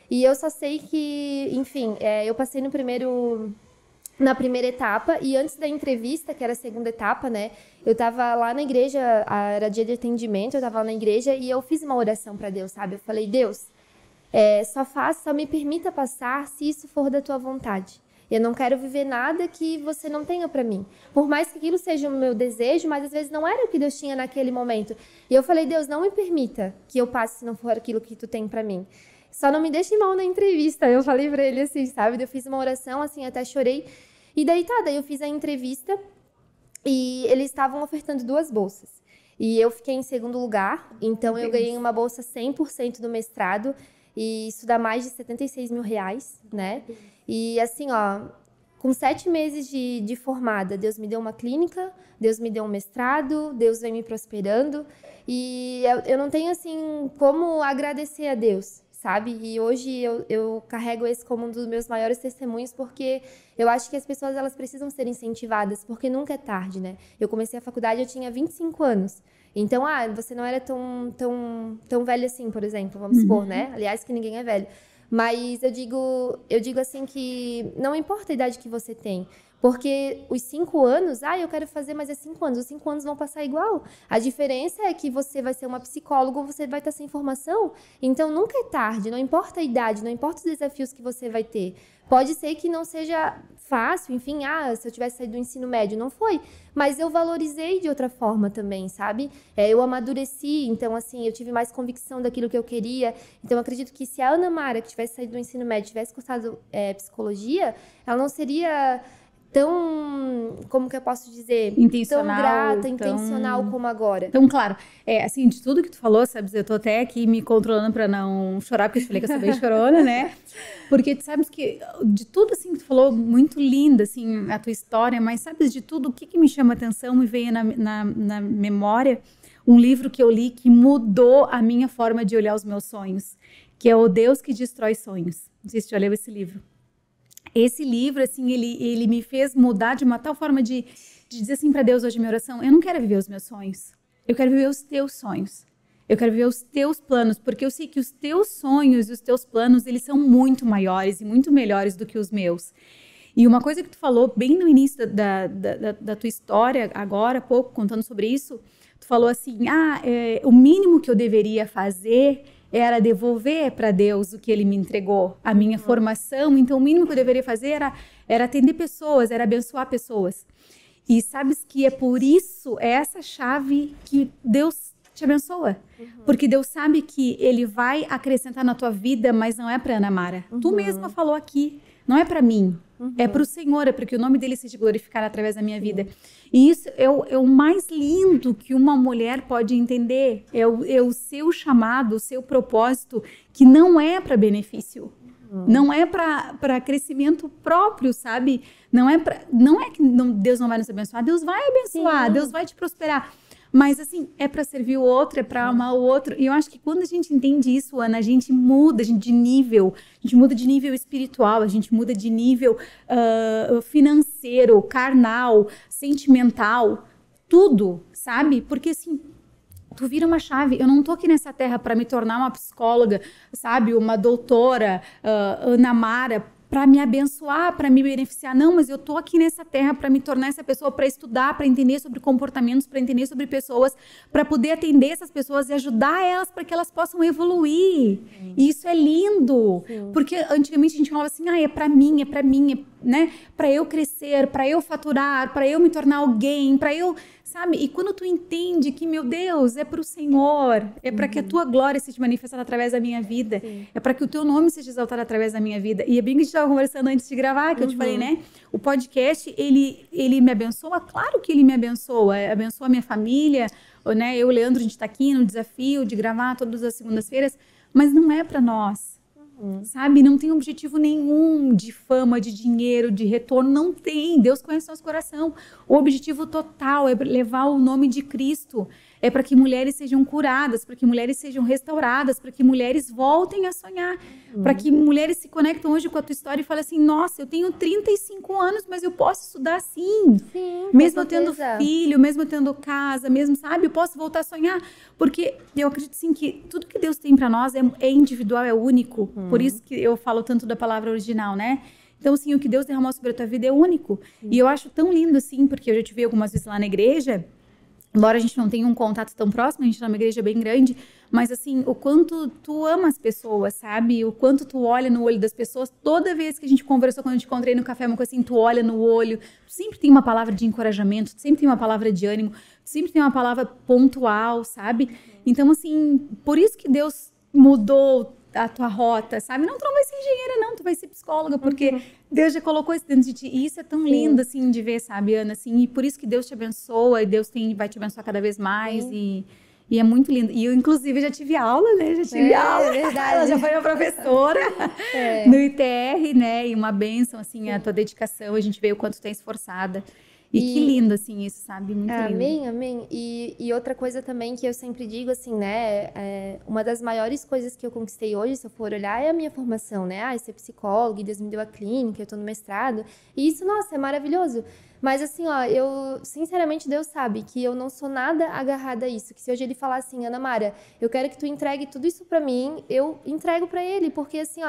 E eu só sei que, enfim, eu passei na primeira etapa. E antes da entrevista, que era a segunda etapa, né? Eu tava lá na igreja, era dia de atendimento, eu tava lá na igreja e eu fiz uma oração pra Deus, sabe? Eu falei, Deus, só me permita passar se isso for da tua vontade. Eu não quero viver nada que você não tenha pra mim. Por mais que aquilo seja o meu desejo, mas às vezes não era o que Deus tinha naquele momento. E eu falei, Deus, não me permita que eu passe se não for aquilo que tu tem pra mim. Só não me deixe mal na entrevista. Eu falei pra ele assim, sabe? Eu fiz uma oração, assim, até chorei. E daí daí eu fiz a entrevista e eles estavam ofertando 2 bolsas. E eu fiquei em segundo lugar, então eu ganhei uma bolsa 100% do mestrado, e isso dá mais de R$76 mil, né? E assim, ó, com 7 meses de formada, Deus me deu uma clínica, Deus me deu um mestrado, Deus vem me prosperando, e eu não tenho, assim, como agradecer a Deus, sabe? E hoje eu carrego esse como um dos meus maiores testemunhos, porque eu acho que as pessoas, elas precisam ser incentivadas, porque nunca é tarde, né? Eu comecei a faculdade, eu tinha 25 anos. Então, você não era tão velha assim, por exemplo, vamos supor, né? Aliás, que ninguém é velho. Mas eu digo assim que não importa a idade que você tem, porque os 5 anos, eu quero fazer, mas é 5 anos, os 5 anos vão passar igual. A diferença é que você vai ser uma psicóloga ou você vai estar sem formação. Então, nunca é tarde, não importa a idade, não importa os desafios que você vai ter. Pode ser que não seja fácil, enfim, se eu tivesse saído do ensino médio, não foi. Mas eu valorizei de outra forma também, sabe? Eu amadureci, então, assim, eu tive mais convicção daquilo que eu queria. Então, eu acredito que se a Ana Mara, que tivesse saído do ensino médio, tivesse cursado psicologia, ela não seria tão, como que eu posso dizer? Intencional, tão grata, intencional como agora. Então, claro, assim, de tudo que tu falou, sabe, eu tô até aqui me controlando pra não chorar, porque eu te falei que eu sou bem chorona, né? Porque tu sabes que, de tudo, assim, que tu falou, muito linda, assim, a tua história, mas sabes de tudo, o que me chama a atenção, me veio na memória, um livro que eu li que mudou a minha forma de olhar os meus sonhos, que é O Deus que Destrói Sonhos. Não sei se tu já leu esse livro. Esse livro, assim, ele me fez mudar de uma tal forma de dizer assim para Deus hoje em minha oração, eu não quero viver os meus sonhos, eu quero viver os teus sonhos, eu quero viver os teus planos, porque eu sei que os teus sonhos e os teus planos, eles são muito maiores e muito melhores do que os meus. E uma coisa que tu falou bem no início da tua história, agora há pouco, contando sobre isso, tu falou assim, o mínimo que eu deveria fazer era devolver para Deus o que Ele me entregou, a minha formação. Então, o mínimo que eu deveria fazer era atender pessoas, era abençoar pessoas. E sabes que é por isso, é essa chave que Deus te abençoa. Porque Deus sabe que Ele vai acrescentar na tua vida, mas não é para Ana Mara. Tu mesma falou aqui, não é para mim. É para o Senhor, é para que o nome dele seja glorificado através da minha vida. E isso é o mais lindo que uma mulher pode entender. É o seu chamado, o seu propósito, que não é para benefício. Não é para crescimento próprio, sabe? Não é que Deus não vai nos abençoar. Deus vai abençoar, sim. Deus vai te prosperar. Mas, assim, é para servir o outro, é para amar o outro. E eu acho que quando a gente entende isso, Ana, a gente muda de nível. A gente muda de nível espiritual, a gente muda de nível financeiro, carnal, sentimental, tudo, sabe? Porque, assim, tu vira uma chave. Eu não tô aqui nessa terra para me tornar uma psicóloga, sabe? Uma doutora, Ana Mara, para me abençoar, para me beneficiar. Não, mas eu tô aqui nessa terra para me tornar essa pessoa, para estudar, para entender sobre comportamentos, para entender sobre pessoas, para poder atender essas pessoas e ajudar elas para que elas possam evoluir. E isso é lindo. Sim. Porque antigamente a gente falava assim, é para mim, né? Para eu crescer, para eu faturar, para eu me tornar alguém, para eu, sabe? E quando tu entende que, meu Deus, é para o Senhor, é para que a tua glória seja manifestada através da minha vida, é para que o teu nome seja exaltado através da minha vida. E é bem que a gente estava conversando antes de gravar, que eu te falei, né? O podcast, ele me abençoa? Claro que ele me abençoa a minha família, né? Eu e o Leandro, a gente está aqui no desafio de gravar todas as segundas-feiras, mas não é para nós. Sabe, não tem objetivo nenhum de fama, de dinheiro, de retorno, não tem. Deus conhece nosso coração. O objetivo total é levar o nome de Cristo, é para que mulheres sejam curadas, para que mulheres sejam restauradas, para que mulheres voltem a sonhar, para que mulheres se conectam hoje com a tua história e falem assim, nossa, eu tenho 35 anos, mas eu posso estudar assim. Sim, mesmo eu tendo filho, mesmo eu tendo casa, mesmo, sabe, eu posso voltar a sonhar, porque eu acredito sim que tudo que Deus tem para nós é individual, é único, por isso que eu falo tanto da palavra original, né? Então, assim, o que Deus derramou sobre a tua vida é único. E eu acho tão lindo, assim, porque eu já te vi algumas vezes lá na igreja, embora a gente não tenha um contato tão próximo, a gente tá numa igreja bem grande, mas assim, o quanto tu ama as pessoas, sabe? O quanto tu olha no olho das pessoas. Toda vez que a gente conversou, quando eu te encontrei no café, uma coisa assim, tu olha no olho, tu sempre tem uma palavra de encorajamento, tu sempre tem uma palavra de ânimo, tu sempre tem uma palavra pontual, sabe? Então, assim, por isso que Deus mudou a tua rota, sabe? Não, tu não vai ser engenheira, não, tu vai ser psicóloga, porque Deus já colocou isso dentro de ti. E isso é tão lindo, assim, de ver, sabe, Ana? Assim, e por isso que Deus te abençoa, e Deus vai te abençoar cada vez mais, e é muito lindo. E eu, inclusive, já tive aula, né? Já tive aula. É verdade. Ela já foi minha professora no ITR, né? E uma bênção, assim, a tua dedicação. A gente vê o quanto tu é esforçada. E que lindo, assim, isso, sabe? Muito lindo. Amém, amém. E outra coisa também que eu sempre digo, assim, né? Uma das maiores coisas que eu conquistei hoje, se eu for olhar, é a minha formação, né? Ah, ser psicóloga, e Deus me deu a clínica, eu tô no mestrado. E isso, nossa, é maravilhoso. Mas assim, ó, sinceramente, Deus sabe que eu não sou nada agarrada a isso. Que se hoje Ele falar assim, Ana Mara, eu quero que tu entregue tudo isso pra mim, eu entrego pra Ele. Porque assim, ó,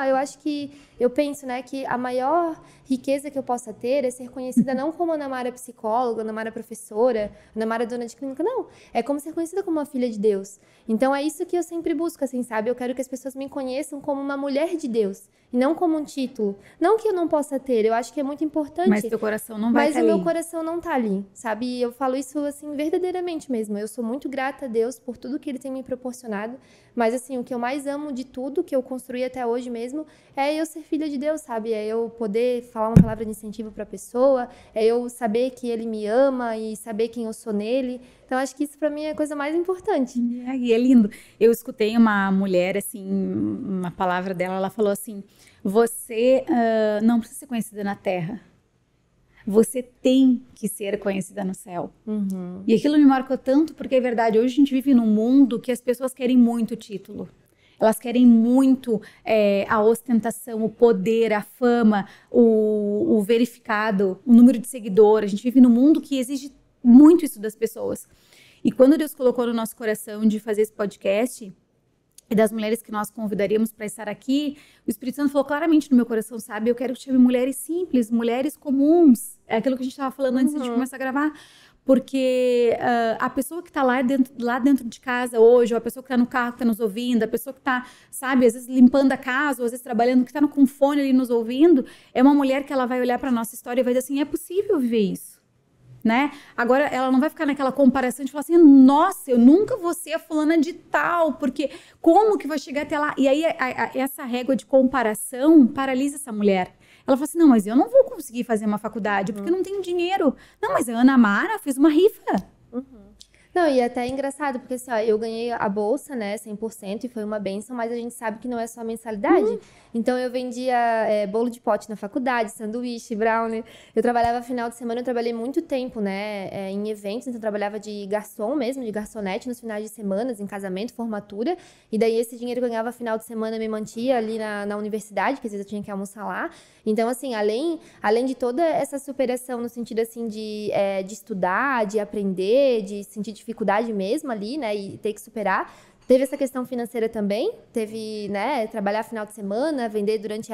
eu penso, né, que a maior riqueza que eu possa ter é ser conhecida não como Ana Mara psicóloga, Ana Mara professora, Ana Mara dona de clínica, não. É como ser conhecida como uma filha de Deus. Então é isso que eu sempre busco, assim, sabe? Eu quero que as pessoas me conheçam como uma mulher de Deus. E não como um título. Não que eu não possa ter, eu acho que é muito importante. Mas teu coração não vai estar ali. Mas o meu coração não tá ali, sabe? E eu falo isso, assim, verdadeiramente mesmo. Eu sou muito grata a Deus por tudo que Ele tem me proporcionado. Mas, assim, o que eu mais amo de tudo que eu construí até hoje mesmo é eu ser filha de Deus, sabe? É eu poder falar uma palavra de incentivo pra pessoa, é eu saber que Ele me ama e saber quem eu sou nele. Então, acho que isso pra mim é a coisa mais importante. E é lindo. Eu escutei uma mulher, assim, uma palavra dela, ela falou assim, você não precisa ser conhecida na terra, você tem que ser conhecida no céu. E aquilo me marcou tanto, porque é verdade, hoje a gente vive num mundo que as pessoas querem muito título. Elas querem muito a ostentação, o poder, a fama, o verificado, o número de seguidores. A gente vive num mundo que exige muito isso das pessoas. E quando Deus colocou no nosso coração de fazer esse podcast, e das mulheres que nós convidaríamos para estar aqui, o Espírito Santo falou claramente no meu coração, sabe? Eu quero que chame mulheres simples, mulheres comuns. É aquilo que a gente estava falando antes de começar a gravar. Porque a pessoa que está lá dentro de casa hoje, ou a pessoa que está no carro, que está nos ouvindo, a pessoa que está, sabe, às vezes limpando a casa, ou às vezes trabalhando, que está com fone ali nos ouvindo, é uma mulher que ela vai olhar para a nossa história e vai dizer assim, é possível viver isso. Né? Agora ela não vai ficar naquela comparação de falar assim, nossa, eu nunca vou ser a fulana de tal, porque como que vai chegar até lá? E aí essa régua de comparação paralisa essa mulher. Ela fala assim, não, mas eu não vou conseguir fazer uma faculdade porque eu não tenho dinheiro. Não, mas a Ana Mara fez uma rifa. Não, e até é engraçado, porque assim, ó, eu ganhei a bolsa, né, 100%, e foi uma bênção, mas a gente sabe que não é só mensalidade. Então, eu vendia bolo de pote na faculdade, sanduíche, brownie. Eu trabalhava final de semana, eu trabalhei muito tempo, né, em eventos, então eu trabalhava de garçom mesmo, de garçonete nos finais de semana, em casamento, formatura, e daí esse dinheiro que eu ganhava final de semana me mantia ali na universidade, que às vezes eu tinha que almoçar lá. Então, assim, além de toda essa superação no sentido, assim, de estudar, de aprender, de sentir dificuldade mesmo ali, né, e ter que superar, teve essa questão financeira também, teve, né, trabalhar final de semana, vender durante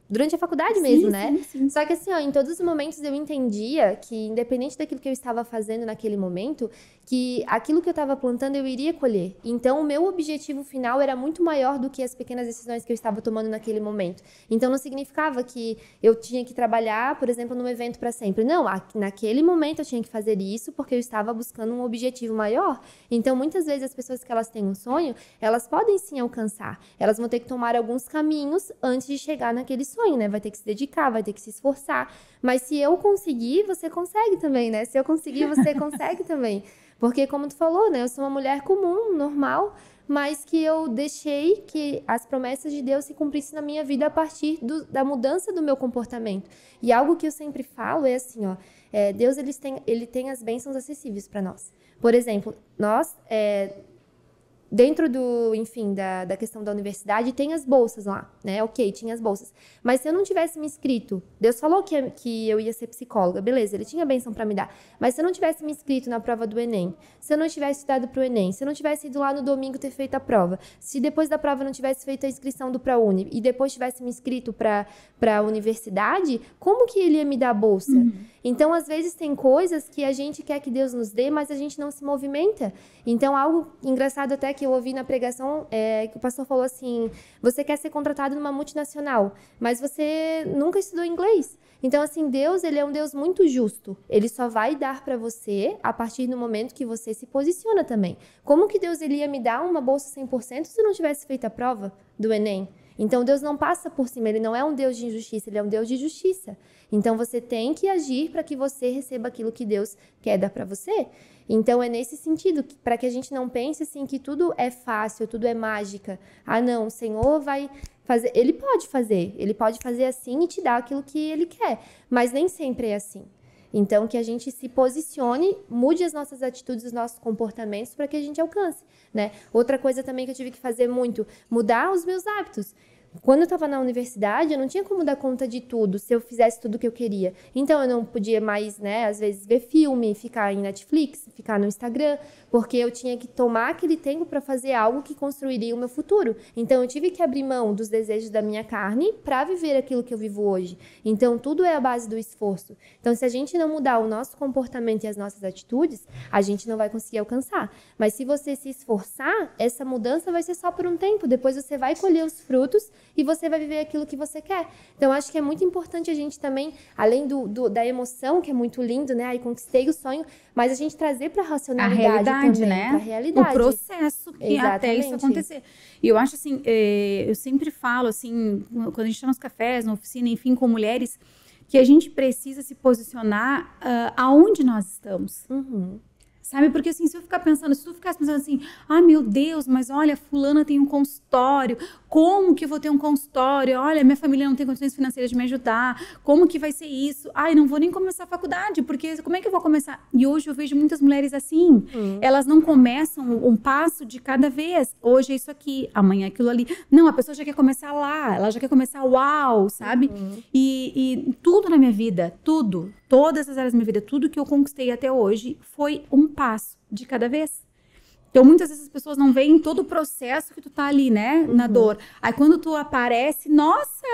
durante a faculdade mesmo, né? Sim. Só que assim, ó, em todos os momentos eu entendia que, independente daquilo que eu estava fazendo naquele momento, que aquilo que eu estava plantando eu iria colher. Então, o meu objetivo final era muito maior do que as pequenas decisões que eu estava tomando naquele momento. Então, não significava que eu tinha que trabalhar, por exemplo, num evento para sempre. Não, naquele momento eu tinha que fazer isso porque eu estava buscando um objetivo maior. Então, muitas vezes as pessoas que elas têm um sonho, elas podem sim alcançar. Elas vão ter que tomar alguns caminhos antes de chegar naquele sonho, né? Vai ter que se dedicar, vai ter que se esforçar. Mas se eu conseguir, você consegue também, né? Se eu conseguir, você consegue também. Porque, como tu falou, né? Eu sou uma mulher comum, normal, mas que eu deixei que as promessas de Deus se cumprissem na minha vida a partir da mudança do meu comportamento. E algo que eu sempre falo é assim, ó, Deus ele tem as bênçãos acessíveis para nós. Por exemplo, nós, dentro da questão da universidade, tem as bolsas lá, né? Ok, tinha as bolsas. Mas se eu não tivesse me inscrito, Deus falou que eu ia ser psicóloga, beleza, Ele tinha bênção para me dar. Mas se eu não tivesse me inscrito na prova do Enem, se eu não tivesse estudado pro Enem, se eu não tivesse ido lá no domingo ter feito a prova, se depois da prova eu não tivesse feito a inscrição do ProUni e depois tivesse me inscrito para a universidade, como que Ele ia me dar a bolsa? Então, às vezes, tem coisas que a gente quer que Deus nos dê, mas a gente não se movimenta. Então, algo engraçado até que eu ouvi na pregação, que o pastor falou assim, você quer ser contratado numa multinacional, mas você nunca estudou inglês. Então, assim, Deus, ele é um Deus muito justo. Ele só vai dar para você a partir do momento que você se posiciona também. Como que Deus ele ia me dar uma bolsa 100% se eu não tivesse feito a prova do Enem? Então, Deus não passa por cima, ele não é um Deus de injustiça, ele é um Deus de justiça. Então, você tem que agir para que você receba aquilo que Deus quer dar para você. Então, é nesse sentido, para que a gente não pense assim que tudo é fácil, tudo é mágica. Ah, não, o Senhor vai fazer. Ele pode fazer assim e te dar aquilo que ele quer, mas nem sempre é assim. Então, que a gente se posicione, mude as nossas atitudes, os nossos comportamentos para que a gente alcance, né? Outra coisa também que eu tive que fazer muito, mudar os meus hábitos. Quando eu estava na universidade, eu não tinha como dar conta de tudo, se eu fizesse tudo o que eu queria. Então, eu não podia mais, né, às vezes, ver filme, ficar em Netflix, ficar no Instagram, porque eu tinha que tomar aquele tempo para fazer algo que construiria o meu futuro. Então, eu tive que abrir mão dos desejos da minha carne para viver aquilo que eu vivo hoje. Então, tudo é a base do esforço. Então, se a gente não mudar o nosso comportamento e as nossas atitudes, a gente não vai conseguir alcançar. Mas se você se esforçar, essa mudança vai ser só por um tempo. Depois você vai colher os frutos e você vai viver aquilo que você quer. Então, acho que é muito importante a gente também, além da emoção, que é muito lindo, né? Aí conquistei o sonho, mas a gente trazer para a racionalidade também, né? Pra realidade. O processo que até isso acontecer. E eu acho assim, eu sempre falo assim, quando a gente está nos cafés, na oficina, enfim, com mulheres, que a gente precisa se posicionar aonde nós estamos. Uhum. Sabe? Porque assim, se tu ficasse pensando assim, ah, meu Deus, mas olha, fulana tem um consultório, como que eu vou ter um consultório? Olha, minha família não tem condições financeiras de me ajudar, como que vai ser isso? Ai, não vou nem começar a faculdade, porque como é que eu vou começar? E hoje eu vejo muitas mulheres assim, elas não começam um passo de cada vez. Hoje é isso aqui, amanhã é aquilo ali. Não, a pessoa já quer começar lá, ela já quer começar uau, sabe? E tudo na minha vida, todas as áreas da minha vida, tudo que eu conquistei até hoje foi um passo de cada vez. Então, muitas vezes as pessoas não veem todo o processo que tu tá ali, né? Na dor. Aí, quando tu aparece, nossa,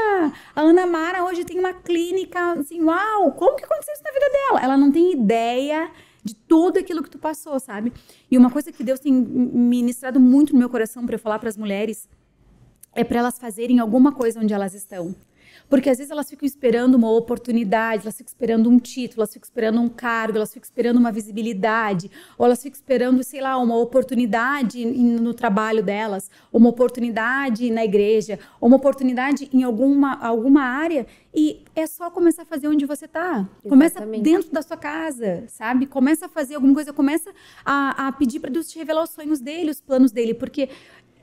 a Ana Mara hoje tem uma clínica, assim, uau, como que aconteceu isso na vida dela? Ela não tem ideia de tudo aquilo que tu passou, sabe? E uma coisa que Deus tem ministrado muito no meu coração para eu falar para as mulheres é para elas fazerem alguma coisa onde elas estão. Porque às vezes elas ficam esperando uma oportunidade, elas ficam esperando um título, elas ficam esperando um cargo, elas ficam esperando uma visibilidade, ou elas ficam esperando, sei lá, uma oportunidade no trabalho delas, uma oportunidade na igreja, ou uma oportunidade em alguma área, e é só começar a fazer onde você tá. Começa dentro da sua casa, sabe? Começa a fazer alguma coisa, começa a pedir para Deus te revelar os sonhos dele, os planos dele, porque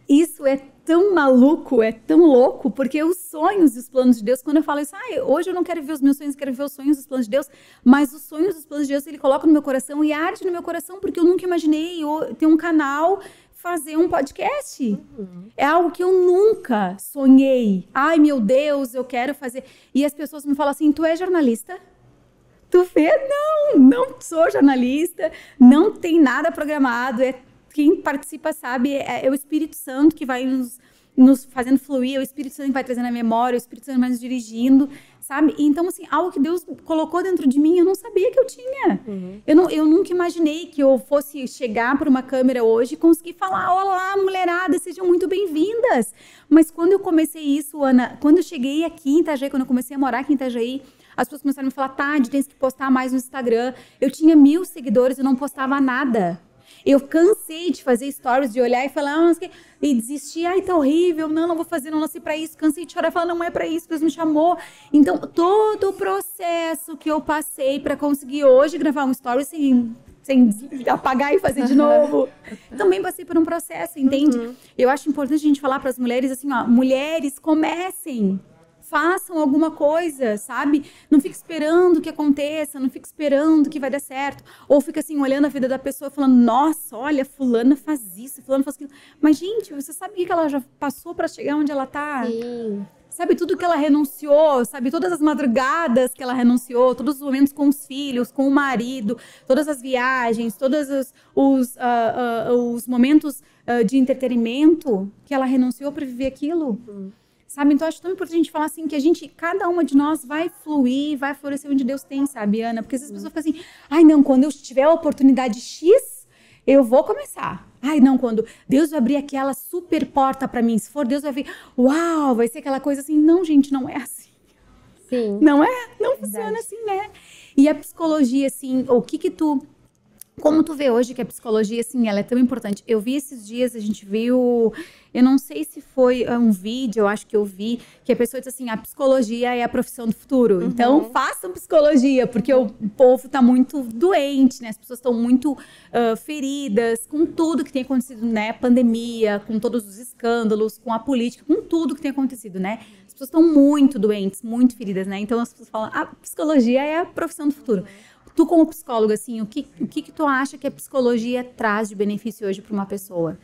isso é tão maluco, é tão louco, porque os sonhos e os planos de Deus, quando eu falo isso, hoje eu não quero viver os meus sonhos, quero viver os sonhos e os planos de Deus, mas os sonhos e os planos de Deus, ele coloca no meu coração e arde no meu coração, porque eu nunca imaginei ter um canal, fazer um podcast. É algo que eu nunca sonhei. Ai, meu Deus, eu quero fazer. E as pessoas me falam assim, tu é jornalista? Tu fez? Não sou jornalista, não tem nada programado, quem participa sabe, é o Espírito Santo que vai nos fazendo fluir, é o Espírito Santo que vai trazendo a memória, é o Espírito Santo que vai nos dirigindo, sabe? Então, assim, algo que Deus colocou dentro de mim, eu não sabia que eu tinha. Eu nunca imaginei que eu fosse chegar para uma câmera hoje e conseguir falar, olá, mulherada, sejam muito bem-vindas. Mas quando eu comecei isso, Ana, quando eu cheguei aqui em Itajaí, quando eu comecei a morar aqui em Itajaí, as pessoas começaram a me falar, Tade, tem que postar mais no Instagram. Eu tinha 1000 seguidores, eu não postava nada. Eu cansei de fazer stories, de olhar e falar, e desistir, tá horrível, não vou fazer, não nasci pra isso, cansei de chorar e falar, não é pra isso, Deus me chamou. Então, todo o processo que eu passei pra conseguir hoje gravar um story sem apagar e fazer de novo, também passei por um processo, entende? Eu acho importante a gente falar pras mulheres assim, mulheres, comecem. Façam alguma coisa, sabe? Não fique esperando que aconteça, não fique esperando que vai dar certo. Ou fica assim, olhando a vida da pessoa, falando, nossa, olha, fulana faz isso, fulana faz aquilo. Mas, gente, você sabe o que ela já passou para chegar onde ela tá? Sim. Sabe tudo que ela renunciou, sabe? Todas as madrugadas que ela renunciou, todos os momentos com os filhos, com o marido, todas as viagens, todos os momentos de entretenimento que ela renunciou para viver aquilo. Sabe? Então, acho tão importante a gente falar assim, que cada uma de nós vai fluir, vai florescer onde Deus tem, sabe, Ana? Porque às vezes as pessoas ficam assim, não, quando eu tiver a oportunidade X, eu vou começar. Não, quando Deus vai abrir aquela super porta pra mim, se for Deus vai vir, uau, vai ser aquela coisa assim. Não, gente, não é assim. Sim. Não é? Não funciona assim, né? E a psicologia, assim, como tu vê hoje que a psicologia, assim, ela é tão importante? Eu vi esses dias, a gente viu, eu não sei se foi um vídeo, eu acho que eu vi, que a pessoa disse assim, a psicologia é a profissão do futuro. Então, façam psicologia, porque o povo tá muito doente, né? As pessoas estão muito feridas com tudo que tem acontecido, né? Pandemia, com todos os escândalos, com a política, com tudo que tem acontecido, né? As pessoas estão muito doentes, muito feridas, né? Então, as pessoas falam, a psicologia é a profissão do futuro. Tu, como psicóloga, assim, o que tu acha que a psicologia traz de benefício hoje para uma pessoa?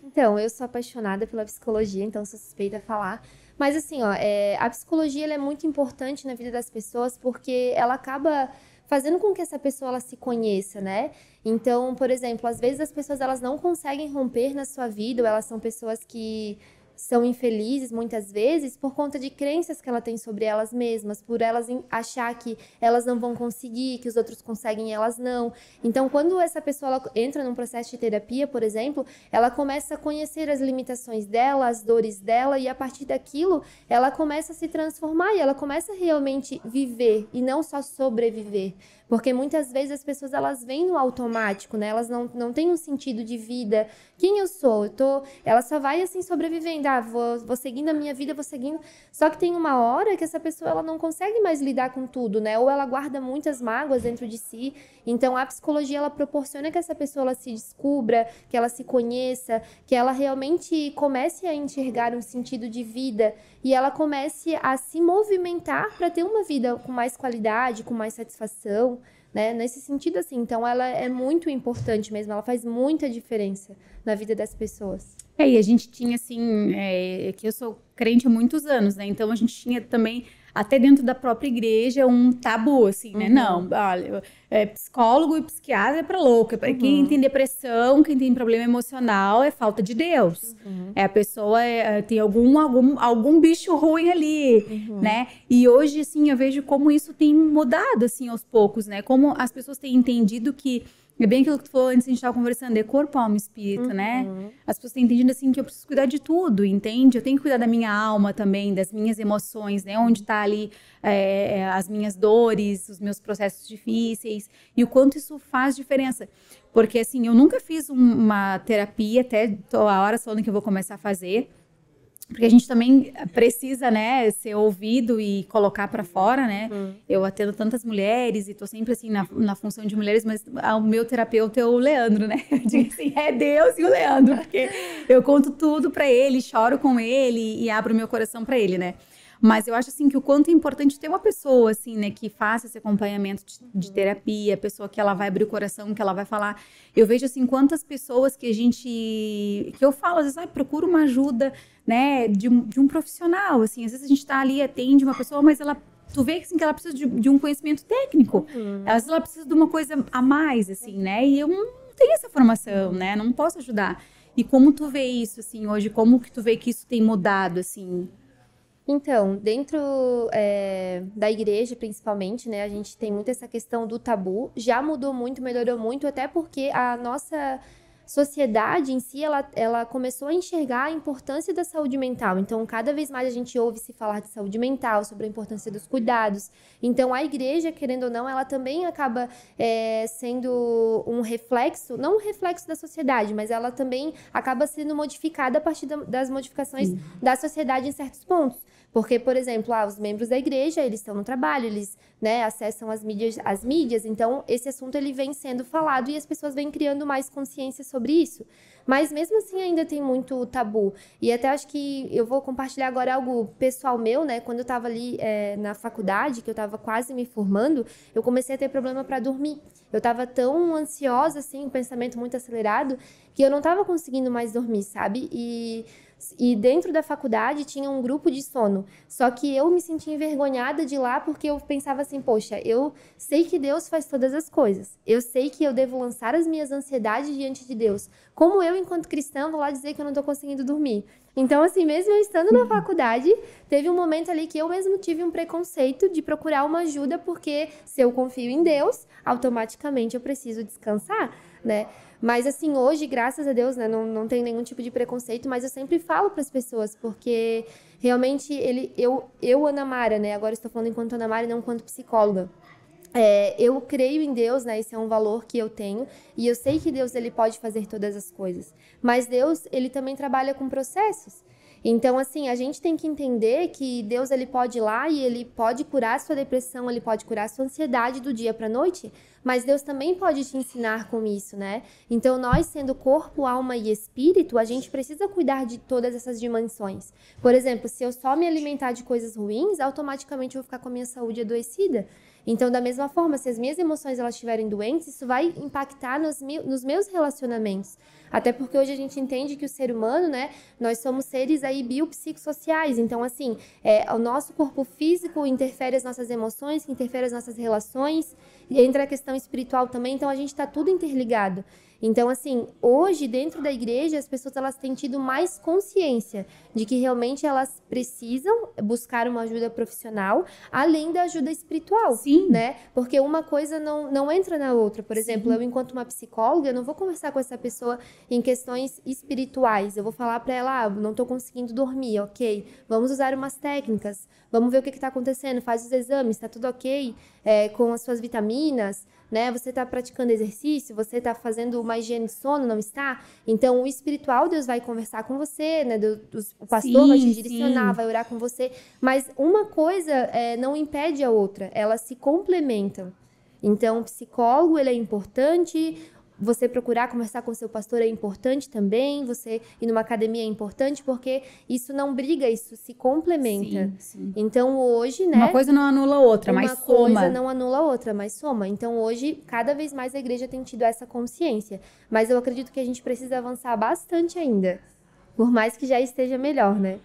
Então, eu sou apaixonada pela psicologia, então sou suspeita a falar. Mas assim, ó, a psicologia ela é muito importante na vida das pessoas porque ela acaba fazendo com que essa pessoa ela se conheça, né? Então, por exemplo, às vezes as pessoas elas não conseguem romper na sua vida, ou elas são pessoas que são infelizes muitas vezes por conta de crenças que ela tem sobre elas mesmas, por elas achar que elas não vão conseguir, que os outros conseguem e elas não. Então, quando essa pessoa ela entra num processo de terapia, por exemplo, ela começa a conhecer as limitações dela, as dores dela, e a partir daquilo, ela começa a se transformar e ela começa a realmente viver e não só sobreviver. Porque muitas vezes as pessoas elas vêm no automático, né? Elas não têm um sentido de vida. Quem eu sou? Ela só vai assim sobrevivendo. Vou seguindo a minha vida, vou seguindo. Só que tem uma hora que essa pessoa ela não consegue mais lidar com tudo, né? Ou ela guarda muitas mágoas dentro de si. Então a psicologia ela proporciona que essa pessoa ela se descubra, que ela se conheça, que ela realmente comece a enxergar um sentido de vida e ela comece a se movimentar para ter uma vida com mais qualidade, com mais satisfação, né? Nesse sentido, assim, então ela é muito importante mesmo, ela faz muita diferença na vida das pessoas. E a gente tinha, assim, que eu sou crente há muitos anos, né? Então, a gente tinha também, até dentro da própria igreja, um tabu, assim, né? Não, olha, psicólogo e psiquiatra é pra louco. Quem tem depressão, quem tem problema emocional é falta de Deus. A pessoa tem algum bicho ruim ali, né? E hoje, assim, eu vejo como isso tem mudado, assim, aos poucos, né? Como as pessoas têm entendido que é bem aquilo que tu falou antes, a gente estava conversando, é corpo, alma e espírito, né? As pessoas têm entendido, assim, que eu preciso cuidar de tudo, entende? Eu tenho que cuidar da minha alma também, das minhas emoções, né? Onde tá ali as minhas dores, os meus processos difíceis, e o quanto isso faz diferença. Porque, assim, eu nunca fiz uma terapia, até tô há horas falando que eu vou começar a fazer, porque a gente também precisa, né, ser ouvido e colocar para fora, né? Eu atendo tantas mulheres e tô sempre, assim, na função de mulheres, mas o meu terapeuta é o Leandro, né? Eu digo assim, é Deus e o Leandro, porque eu conto tudo para ele, choro com ele e abro meu coração para ele, né? Mas eu acho, assim, que o quanto é importante ter uma pessoa, assim, né, que faça esse acompanhamento de terapia, a pessoa que ela vai abrir o coração, que ela vai falar. Eu vejo, assim, quantas pessoas que eu falo, às vezes, procura uma ajuda, né, de um profissional, assim. Às vezes a gente tá ali, atende uma pessoa, mas tu vê, assim, que ela precisa de um conhecimento técnico. Às vezes ela precisa de uma coisa a mais, assim, né, e eu não tenho essa formação, né, não posso ajudar. E como tu vê isso, assim, hoje? Como que tu vê que isso tem mudado, assim? Então, dentro da igreja, principalmente, né, a gente tem muito essa questão do tabu. Já mudou muito, melhorou muito, até porque a nossa sociedade em si, ela começou a enxergar a importância da saúde mental. Então, cada vez mais a gente ouve se falar de saúde mental, sobre a importância dos cuidados. Então, a igreja, querendo ou não, ela também acaba sendo um reflexo, não um reflexo da sociedade, mas ela também acaba sendo modificada a partir das modificações da sociedade em certos pontos. Porque, por exemplo, os membros da igreja, eles estão no trabalho, eles, né, acessam as mídias, então esse assunto ele vem sendo falado e as pessoas vêm criando mais consciência sobre isso. Mas mesmo assim ainda tem muito tabu. E até acho que eu vou compartilhar agora algo pessoal meu, né? Quando eu estava ali na faculdade, que eu estava quase me formando, eu comecei a ter problema para dormir. Eu estava tão ansiosa, assim, um pensamento muito acelerado, que eu não estava conseguindo mais dormir, sabe? E dentro da faculdade tinha um grupo de sono. Só que eu me sentia envergonhada de ir lá porque eu pensava assim, poxa, eu sei que Deus faz todas as coisas. Eu sei que eu devo lançar as minhas ansiedades diante de Deus. Como eu, enquanto cristã, vou lá dizer que eu não estou conseguindo dormir? Então, assim, mesmo eu estando na faculdade, teve um momento ali que eu mesmo tive um preconceito de procurar uma ajuda, porque se eu confio em Deus, automaticamente eu preciso descansar, né? Mas, assim, hoje, graças a Deus, né, não tem nenhum tipo de preconceito, mas eu sempre falo para as pessoas, porque realmente eu, Ana Mara, né, agora estou falando enquanto Ana Mara e não enquanto psicóloga. Eu creio em Deus, né? Esse é um valor que eu tenho. E eu sei que Deus, ele pode fazer todas as coisas. Mas Deus, ele também trabalha com processos. Então, assim, a gente tem que entender que Deus, ele pode ir lá e ele pode curar a sua depressão, ele pode curar a sua ansiedade do dia para a noite, mas Deus também pode te ensinar com isso, né? Então, nós, sendo corpo, alma e espírito, a gente precisa cuidar de todas essas dimensões. Por exemplo, se eu só me alimentar de coisas ruins, automaticamente eu vou ficar com a minha saúde adoecida. Então, da mesma forma, se as minhas emoções elas estiverem doentes, isso vai impactar nos meus relacionamentos. Até porque hoje a gente entende que o ser humano, né, nós somos seres aí biopsicossociais. Então, assim, o nosso corpo físico interfere as nossas emoções, que interfere as nossas relações, e entra a questão espiritual também. Então, a gente está tudo interligado. Então, assim, hoje, dentro da igreja, as pessoas elas têm tido mais consciência de que realmente elas precisam buscar uma ajuda profissional, além da ajuda espiritual, Sim. né? Porque uma coisa não entra na outra. Por exemplo, Sim. eu, enquanto uma psicóloga, eu não vou conversar com essa pessoa em questões espirituais. Eu vou falar para ela, não estou conseguindo dormir, ok? Vamos usar umas técnicas, vamos ver o que está acontecendo, faz os exames, está tudo ok com as suas vitaminas, né? Você está praticando exercício, você está fazendo uma higiene de sono, não está? Então, o espiritual, Deus vai conversar com você, né? O pastor vai te direcionar, vai orar com você. Mas uma coisa não impede a outra, elas se complementam. Então, o psicólogo, ele é importante. Você procurar conversar com o seu pastor é importante também, você ir numa academia é importante, porque isso não briga, isso se complementa. Sim, sim. Então, hoje, né? Uma coisa não anula a outra, mas soma. Uma coisa não anula a outra, mas soma. Então, hoje, cada vez mais a igreja tem tido essa consciência. Mas eu acredito que a gente precisa avançar bastante ainda, por mais que já esteja melhor, né?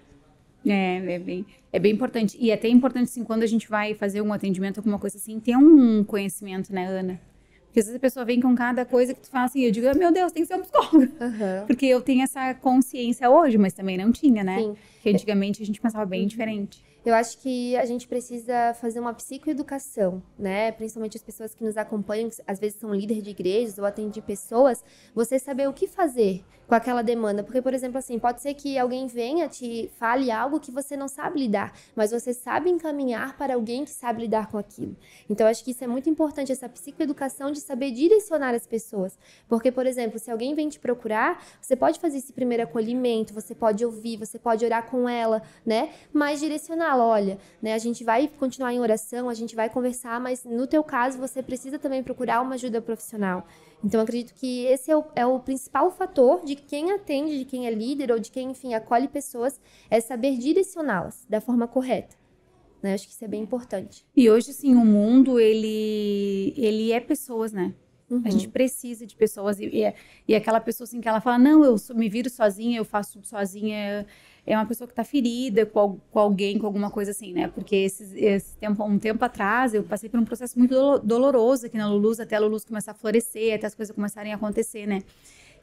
É bem importante. E é até importante, assim, quando a gente vai fazer um atendimento, alguma coisa assim, ter um conhecimento, né, Ana? Porque às vezes a pessoa vem com cada coisa que tu fala assim, eu digo, meu Deus, tem que ser um psicólogo. Uhum. Porque eu tenho essa consciência hoje, mas também não tinha, né? Sim. Porque antigamente a gente pensava bem diferente. Eu acho que a gente precisa fazer uma psicoeducação, né? Principalmente as pessoas que nos acompanham, que às vezes são líderes de igrejas ou atendem pessoas, você saber o que fazer com aquela demanda. Porque, por exemplo, assim, pode ser que alguém venha, te fale algo que você não sabe lidar, mas você sabe encaminhar para alguém que sabe lidar com aquilo. Então, eu acho que isso é muito importante, essa psicoeducação de saber direcionar as pessoas. Porque, por exemplo, se alguém vem te procurar, você pode fazer esse primeiro acolhimento, você pode ouvir, você pode orar com ela, né? Mas direcioná-la, olha, né? A gente vai continuar em oração, a gente vai conversar, mas no teu caso, você precisa também procurar uma ajuda profissional. Então, eu acredito que esse é o principal fator de quem atende, de quem é líder ou de quem, enfim, acolhe pessoas, é saber direcioná-las da forma correta. Né? Acho que isso é bem importante. E hoje, sim, o mundo, ele é pessoas, né? Uhum. A gente precisa de pessoas. E aquela pessoa, assim, que ela fala, não, me viro sozinha, eu faço tudo sozinha. É uma pessoa que tá ferida com alguém, com alguma coisa assim, né? Porque um tempo atrás, eu passei por um processo muito doloroso aqui na Lulus, até a Lulus começar a florescer, até as coisas começarem a acontecer, né?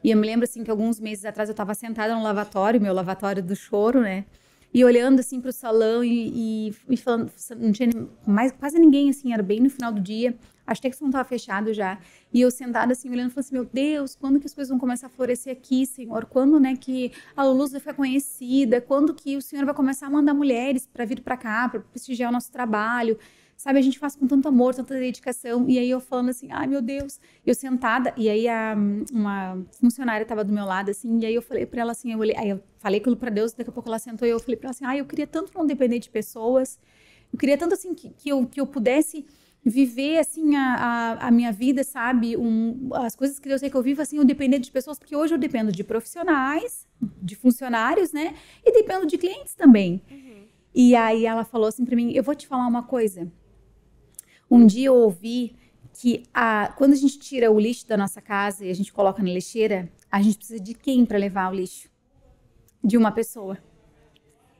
E eu me lembro, assim, que alguns meses atrás eu tava sentada no lavatório, meu lavatório do choro, né? E olhando, assim, pro salão e falando, não tinha quase ninguém, assim, era bem no final do dia. Acho até que o salão tava fechado já. E eu sentada, assim, olhando, falando assim, meu Deus, quando que as coisas vão começar a florescer aqui, Senhor? Quando, né, que a Lulus vai ficar conhecida? Quando que o Senhor vai começar a mandar mulheres para vir para cá, para prestigiar o nosso trabalho? Sabe, a gente faz com tanto amor, tanta dedicação. E aí eu falando assim, ai, meu Deus. Eu sentada, e aí uma funcionária estava do meu lado, assim, e aí eu falei para ela assim, aí eu falei aquilo para Deus, daqui a pouco ela sentou e eu falei para ela assim, ai, eu queria tanto não depender de pessoas. Eu queria tanto, assim, que eu pudesse viver, assim, a minha vida, sabe? As coisas que eu sei que eu vivo, assim, eu depender de pessoas, porque hoje eu dependo de profissionais, de funcionários, né? E dependo de clientes também. Uhum. E aí ela falou assim pra mim, eu vou te falar uma coisa. Um dia eu ouvi que quando a gente tira o lixo da nossa casa e a gente coloca na lixeira, a gente precisa de quem para levar o lixo? De uma pessoa.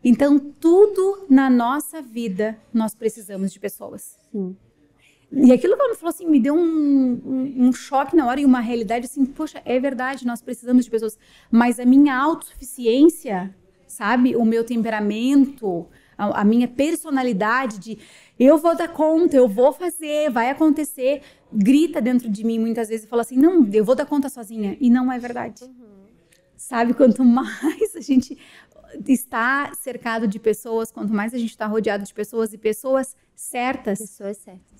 Então, tudo na nossa vida, nós precisamos de pessoas. Sim. E aquilo que ela me falou, assim, me deu um choque na hora e uma realidade, assim, poxa, é verdade, nós precisamos de pessoas. Mas a minha autossuficiência sabe? O meu temperamento, a minha personalidade de eu vou dar conta, eu vou fazer, vai acontecer, grita dentro de mim muitas vezes e fala assim, não, eu vou dar conta sozinha. E não é verdade. Sabe? Quanto mais a gente está cercado de pessoas, quanto mais a gente está rodeado de pessoas e pessoas certas,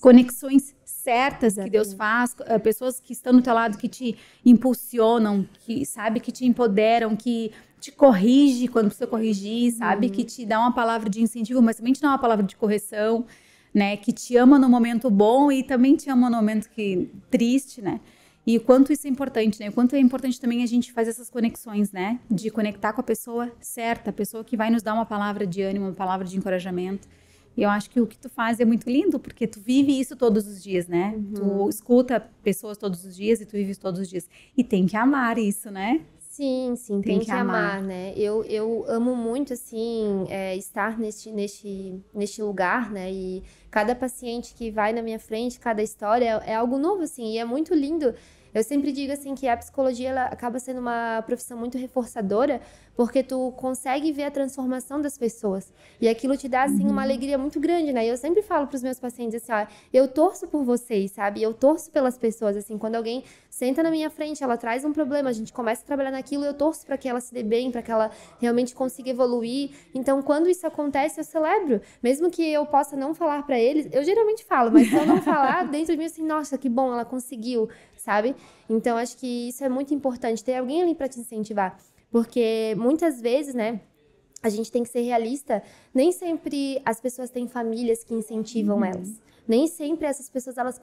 conexões certas que Deus faz, pessoas que estão no teu lado, que te impulsionam, que sabe, que te empoderam, que te corrige quando precisa corrigir, sabe, que te dá uma palavra de incentivo, mas também te dá uma palavra de correção, né, que te ama no momento bom e também te ama no momento triste, né. E o quanto isso é importante, né? O quanto é importante também a gente fazer essas conexões, né? De conectar com a pessoa certa, a pessoa que vai nos dar uma palavra de ânimo, uma palavra de encorajamento. E eu acho que o que tu faz é muito lindo, porque tu vive isso todos os dias, né? Tu escuta pessoas todos os dias e tu vive isso todos os dias. E tem que amar isso, né? Sim, tem que amar, né? Eu amo muito, assim, estar neste lugar, né? E cada paciente que vai na minha frente, cada história é algo novo, assim, e é muito lindo. Eu sempre digo, assim, que a psicologia, ela acaba sendo uma profissão muito reforçadora, porque tu consegue ver a transformação das pessoas. E aquilo te dá, assim, uma alegria muito grande, né? E eu sempre falo pros meus pacientes, assim, ó, eu torço por vocês, sabe? Eu torço pelas pessoas, assim, quando alguém senta na minha frente, ela traz um problema, a gente começa a trabalhar naquilo, eu torço para que ela se dê bem, para que ela realmente consiga evoluir. Então, quando isso acontece, eu celebro. Mesmo que eu possa não falar para eles, eu geralmente falo, mas se eu não falar, dentro de mim, assim, nossa, que bom, ela conseguiu, sabe? Então, acho que isso é muito importante, ter alguém ali para te incentivar. Porque muitas vezes, né, a gente tem que ser realista, nem sempre as pessoas têm famílias que incentivam elas. Nem sempre essas pessoas, elas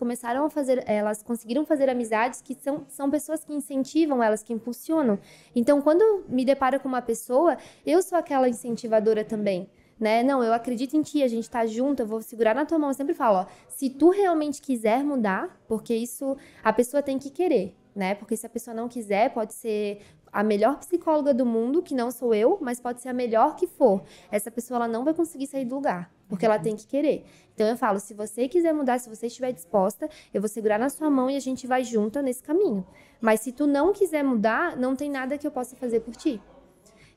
conseguiram fazer amizades que são pessoas que incentivam elas, que impulsionam. Então, quando eu me deparo com uma pessoa, eu sou aquela incentivadora também, né? Não, eu acredito em ti, a gente tá junto, eu vou segurar na tua mão. Eu sempre falo, ó, se tu realmente quiser mudar, porque isso a pessoa tem que querer, né? Porque se a pessoa não quiser, pode ser a melhor psicóloga do mundo, que não sou eu, mas pode ser a melhor que for. Essa pessoa, ela não vai conseguir sair do lugar, porque ela tem que querer. Então eu falo, se você quiser mudar, se você estiver disposta, eu vou segurar na sua mão e a gente vai junto nesse caminho. Mas se tu não quiser mudar, não tem nada que eu possa fazer por ti.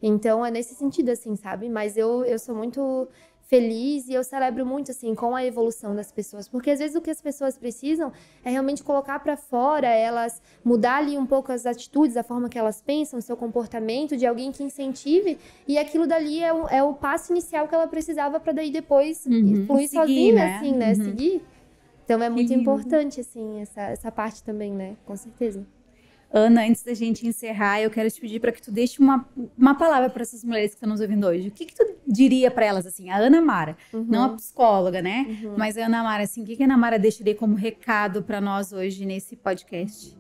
Então é nesse sentido, assim, sabe? Mas eu sou muito feliz e eu celebro muito, assim, com a evolução das pessoas. Porque às vezes o que as pessoas precisam é realmente colocar para fora, elas mudar ali um pouco as atitudes, a forma que elas pensam, o seu comportamento, de alguém que incentive. E aquilo dali é o passo inicial que ela precisava para daí depois fluir sozinha, né? Assim, né? Seguir. Então é muito importante, assim, essa parte também, né? Com certeza. Ana, antes da gente encerrar, eu quero te pedir para que tu deixe uma palavra para essas mulheres que estão nos ouvindo hoje. O que tu diria para elas, assim, a Ana Mara, não a psicóloga, né? Mas a Ana Mara, assim, o que a Ana Mara deixaria como recado para nós hoje nesse podcast?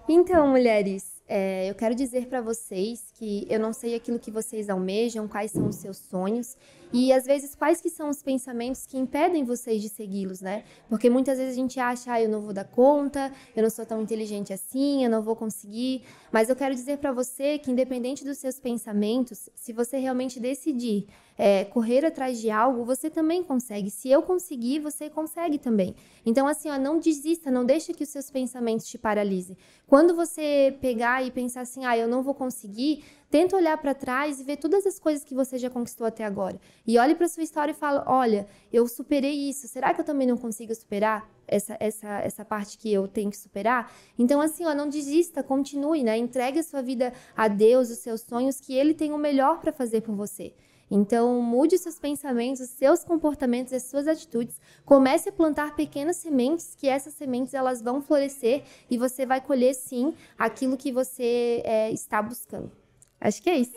Então, mulheres, eu quero dizer para vocês que eu não sei aquilo que vocês almejam, quais são os seus sonhos e, às vezes, quais que são os pensamentos que impedem vocês de segui-los, né? Porque muitas vezes a gente acha, eu não vou dar conta, eu não sou tão inteligente assim, eu não vou conseguir. Mas eu quero dizer para você que, independente dos seus pensamentos, se você realmente decidir correr atrás de algo, você também consegue. Se eu conseguir, você consegue também. Então, assim, ó, não desista, não deixe que os seus pensamentos te paralisem. Quando você pegar e pensar assim, eu não vou conseguir, tenta olhar para trás e ver todas as coisas que você já conquistou até agora. E olhe para sua história e fala, olha, eu superei isso, será que eu também não consigo superar essa parte que eu tenho que superar? Então, assim, ó, não desista, continue, né? Entregue a sua vida a Deus, os seus sonhos, que Ele tem o melhor para fazer por você. Então, mude os seus pensamentos, os seus comportamentos, as suas atitudes. Comece a plantar pequenas sementes, que essas sementes elas vão florescer e você vai colher, sim, aquilo que você está buscando. Acho que é isso.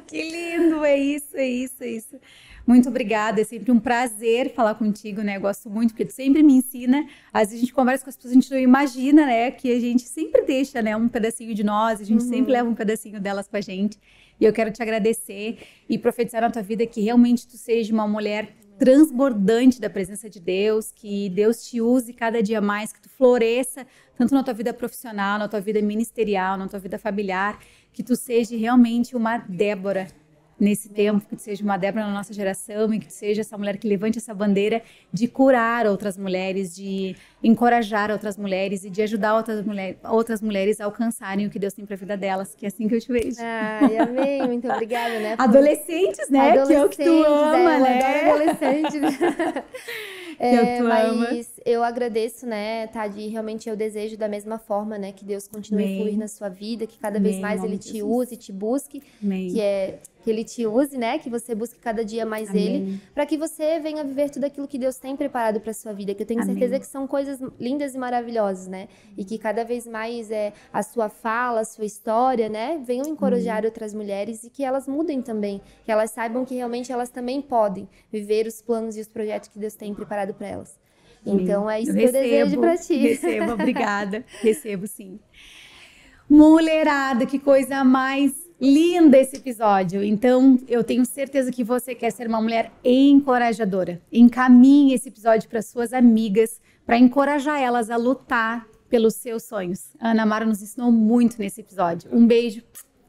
Que lindo, é isso. Muito obrigada, é sempre um prazer falar contigo, né? Eu gosto muito, porque tu sempre me ensina. Às vezes a gente conversa com as pessoas, a gente não imagina, né? Que a gente sempre deixa, né? Um pedacinho de nós, a gente sempre leva um pedacinho delas com a gente. E eu quero te agradecer e profetizar na tua vida que realmente tu seja uma mulher transbordante da presença de Deus, que Deus te use cada dia mais, que tu floresça, tanto na tua vida profissional, na tua vida ministerial, na tua vida familiar, que tu seja realmente uma Débora, nesse tempo, que tu seja uma Débora na nossa geração e que tu seja essa mulher que levante essa bandeira de curar outras mulheres, de encorajar outras mulheres e de ajudar outras mulheres a alcançarem o que Deus tem para a vida delas, que é assim que eu te vejo. Ai, amém, muito obrigada, né? Adolescentes, né? Que é o que tu ama, né? Eu adoro adolescentes. Ama. Mas eu agradeço, né, Tadi, realmente eu desejo da mesma forma, né, que Deus continue a fluir na sua vida, que cada vez mais Ele te use, te busque, que Ele te use, né, que você busque cada dia mais Ele, para que você venha viver tudo aquilo que Deus tem preparado para sua vida, que eu tenho certeza que são coisas lindas e maravilhosas, né, e que cada vez mais a sua fala, a sua história, né, venham encorajar outras mulheres e que elas mudem também, que elas saibam que realmente elas também podem viver os planos e os projetos que Deus tem preparado para elas. Então é isso que eu desejo para ti. Recebo, obrigada. Recebo, sim. Mulherada, que coisa mais linda esse episódio. Então, eu tenho certeza que você quer ser uma mulher encorajadora. Encaminhe esse episódio para suas amigas, para encorajar elas a lutar pelos seus sonhos. A Ana Mara nos ensinou muito nesse episódio. Um beijo,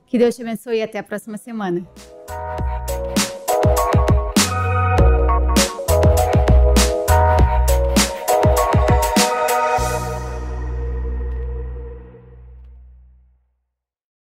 que Deus te abençoe e até a próxima semana.